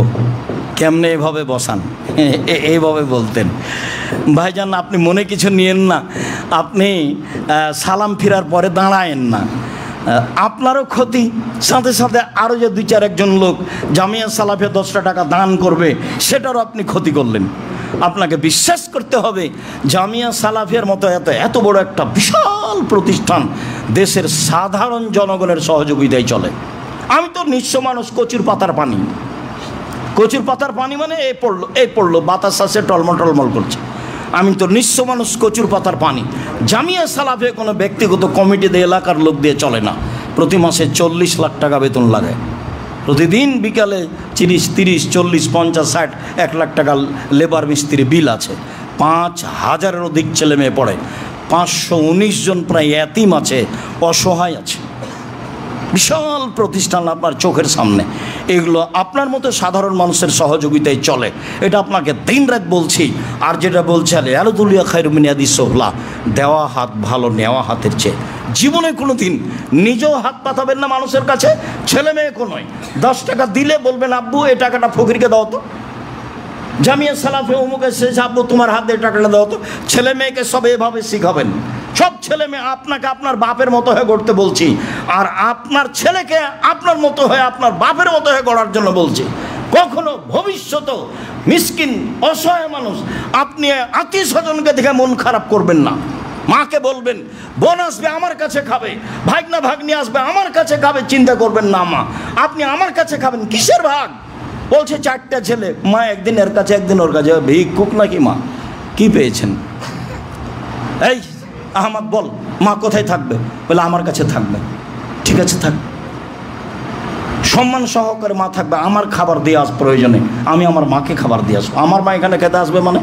কেমনে এভাবে বসান, এইভাবে বলতেন। ভাইজান, আপনি মনে কিছু নিয়েন না, আপনি সালাম ফিরার পরে দাঁড়ায়েন না, আপনারও ক্ষতি, সাথে সাথে আরও যে 2-4 জন লোক জামিয়া সালাফিয়া 10টা টাকা দান করবে সেটারও আপনি ক্ষতি করলেন। আপনাকে বিশ্বাস করতে হবে জামিয়া সালাফিয়ার মতো এত বড় একটা বিশাল প্রতিষ্ঠান দেশের সাধারণ জনগণের সহযোগিতায় চলে। আমি তো নিঃস্ব মানুষ, কচুর পাতার পানি, কচুর পাতার পানি মানে এই পড়লো বাতাস আসে টলমল টলমল করছে। আমি তো নিঃস্ব মানুষ, কচুর পাতার পানি। জামিয়া সালাফে কোনো ব্যক্তিগত কমিটি দিয়ে এলাকার লোক দিয়ে চলে না। প্রতি মাসে 40 লাখ টাকা বেতন লাগে, প্রতিদিন বিকালে 30, 40, 50, 60, 1 লাখ টাকা লেবার মিস্ত্রি বিল আছে। 5000-এর অধিক ছেলে মেয়ে পড়ে, 519 জন প্রায় এতিম আছে, অসহায় আছে। বিশাল প্রতিষ্ঠান আপনার চোখের সামনে, এগুলো আপনার মতো সাধারণ মানুষের সহযোগিতায় চলে। এটা আপনাকে দিন রাত বলছি। আর যেটা বলছে আলুদুলিয়া খায়রুম মিন ইয়াদিস সুফলা, দেওয়া হাত ভালো নেওয়া হাতের চেয়ে। জীবনে কোনো দিন নিজেও হাত পাতাবেন না মানুষের কাছে, ছেলে মেয়েকে নয়। 10 টাকা দিলে বলবেন আব্বু এই টাকাটা ফকিরকে দাও তো, জামিয়া সালাফে অমুকে শেষ, আব্বু তোমার হাত দিয়ে টাকাটা দাও তো। ছেলে মেয়েকে সব এভাবে শিখাবেন। সব ছেলে মেয়ে আপনাকে আপনার বাপের মতো হয়ে গড়তে বলছি, আর আপনার ছেলেকে আপনার মতো হয়ে আপনার বাপের মতো হয়ে গড়ার জন্য বলছি। কখনো ভবিষ্যতে মিসকিন অসহায় মানুষ আপনি আত্মীয় স্বজনকে দেখে মন খারাপ করবেন না। মাকে বলবেন বোন আসবে আমার কাছে খাবে, ভাগনা ভাগ্নি আসবে আমার কাছে খাবে, চিন্তা করবেন না মা আপনি আমার কাছে খাবেন। কিসের ভাগ? বলছে 4টা ছেলে, মা একদিন এর কাছে একদিন ওর কাছে। ভিক্ষুক নাকি মা? কি পেয়েছেন? এই আহমদ বল, মা কোথায় থাকবে? বলে আমার কাছে থাকবে। ঠিক আছে থাক, সম্মান সহকারে মা থাকবে। আমার খাবার দিয়ে আস, প্রয়োজনে আমি আমার মাকে খাবার দিয়ে আসবো। আমার মা এখানে খেতে আসবে মানে?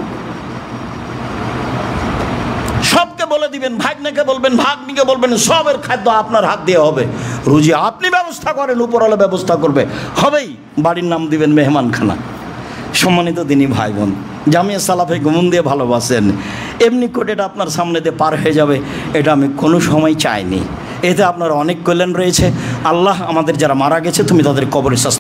সবকে বলে দিবেন, ভাগ্নেকে বলবেন, ভাগ্নিকে বলবেন, সবের খাদ্য আপনার হাত দিয়ে হবে। রুজি আপনি ব্যবস্থা করেন, উপরওয়ালা ব্যবস্থা করবে, হবেই। বাড়ির নাম দিবেন মেহমানখানা। সম্মানিত দিনী ভাই বোন, জামিয়া সালাফে মন দিয়ে ভালোবাসেন। এমনি করে এটা আপনার সামনে দিয়ে পার হয়ে যাবে, এটা আমি কোনো সময় চাইনি। এতে আপনার অনেক কল্যাণ রয়েছে। আল্লাহ আমাদের যারা মারা গেছে তুমি তাদের কবরের শাস্তি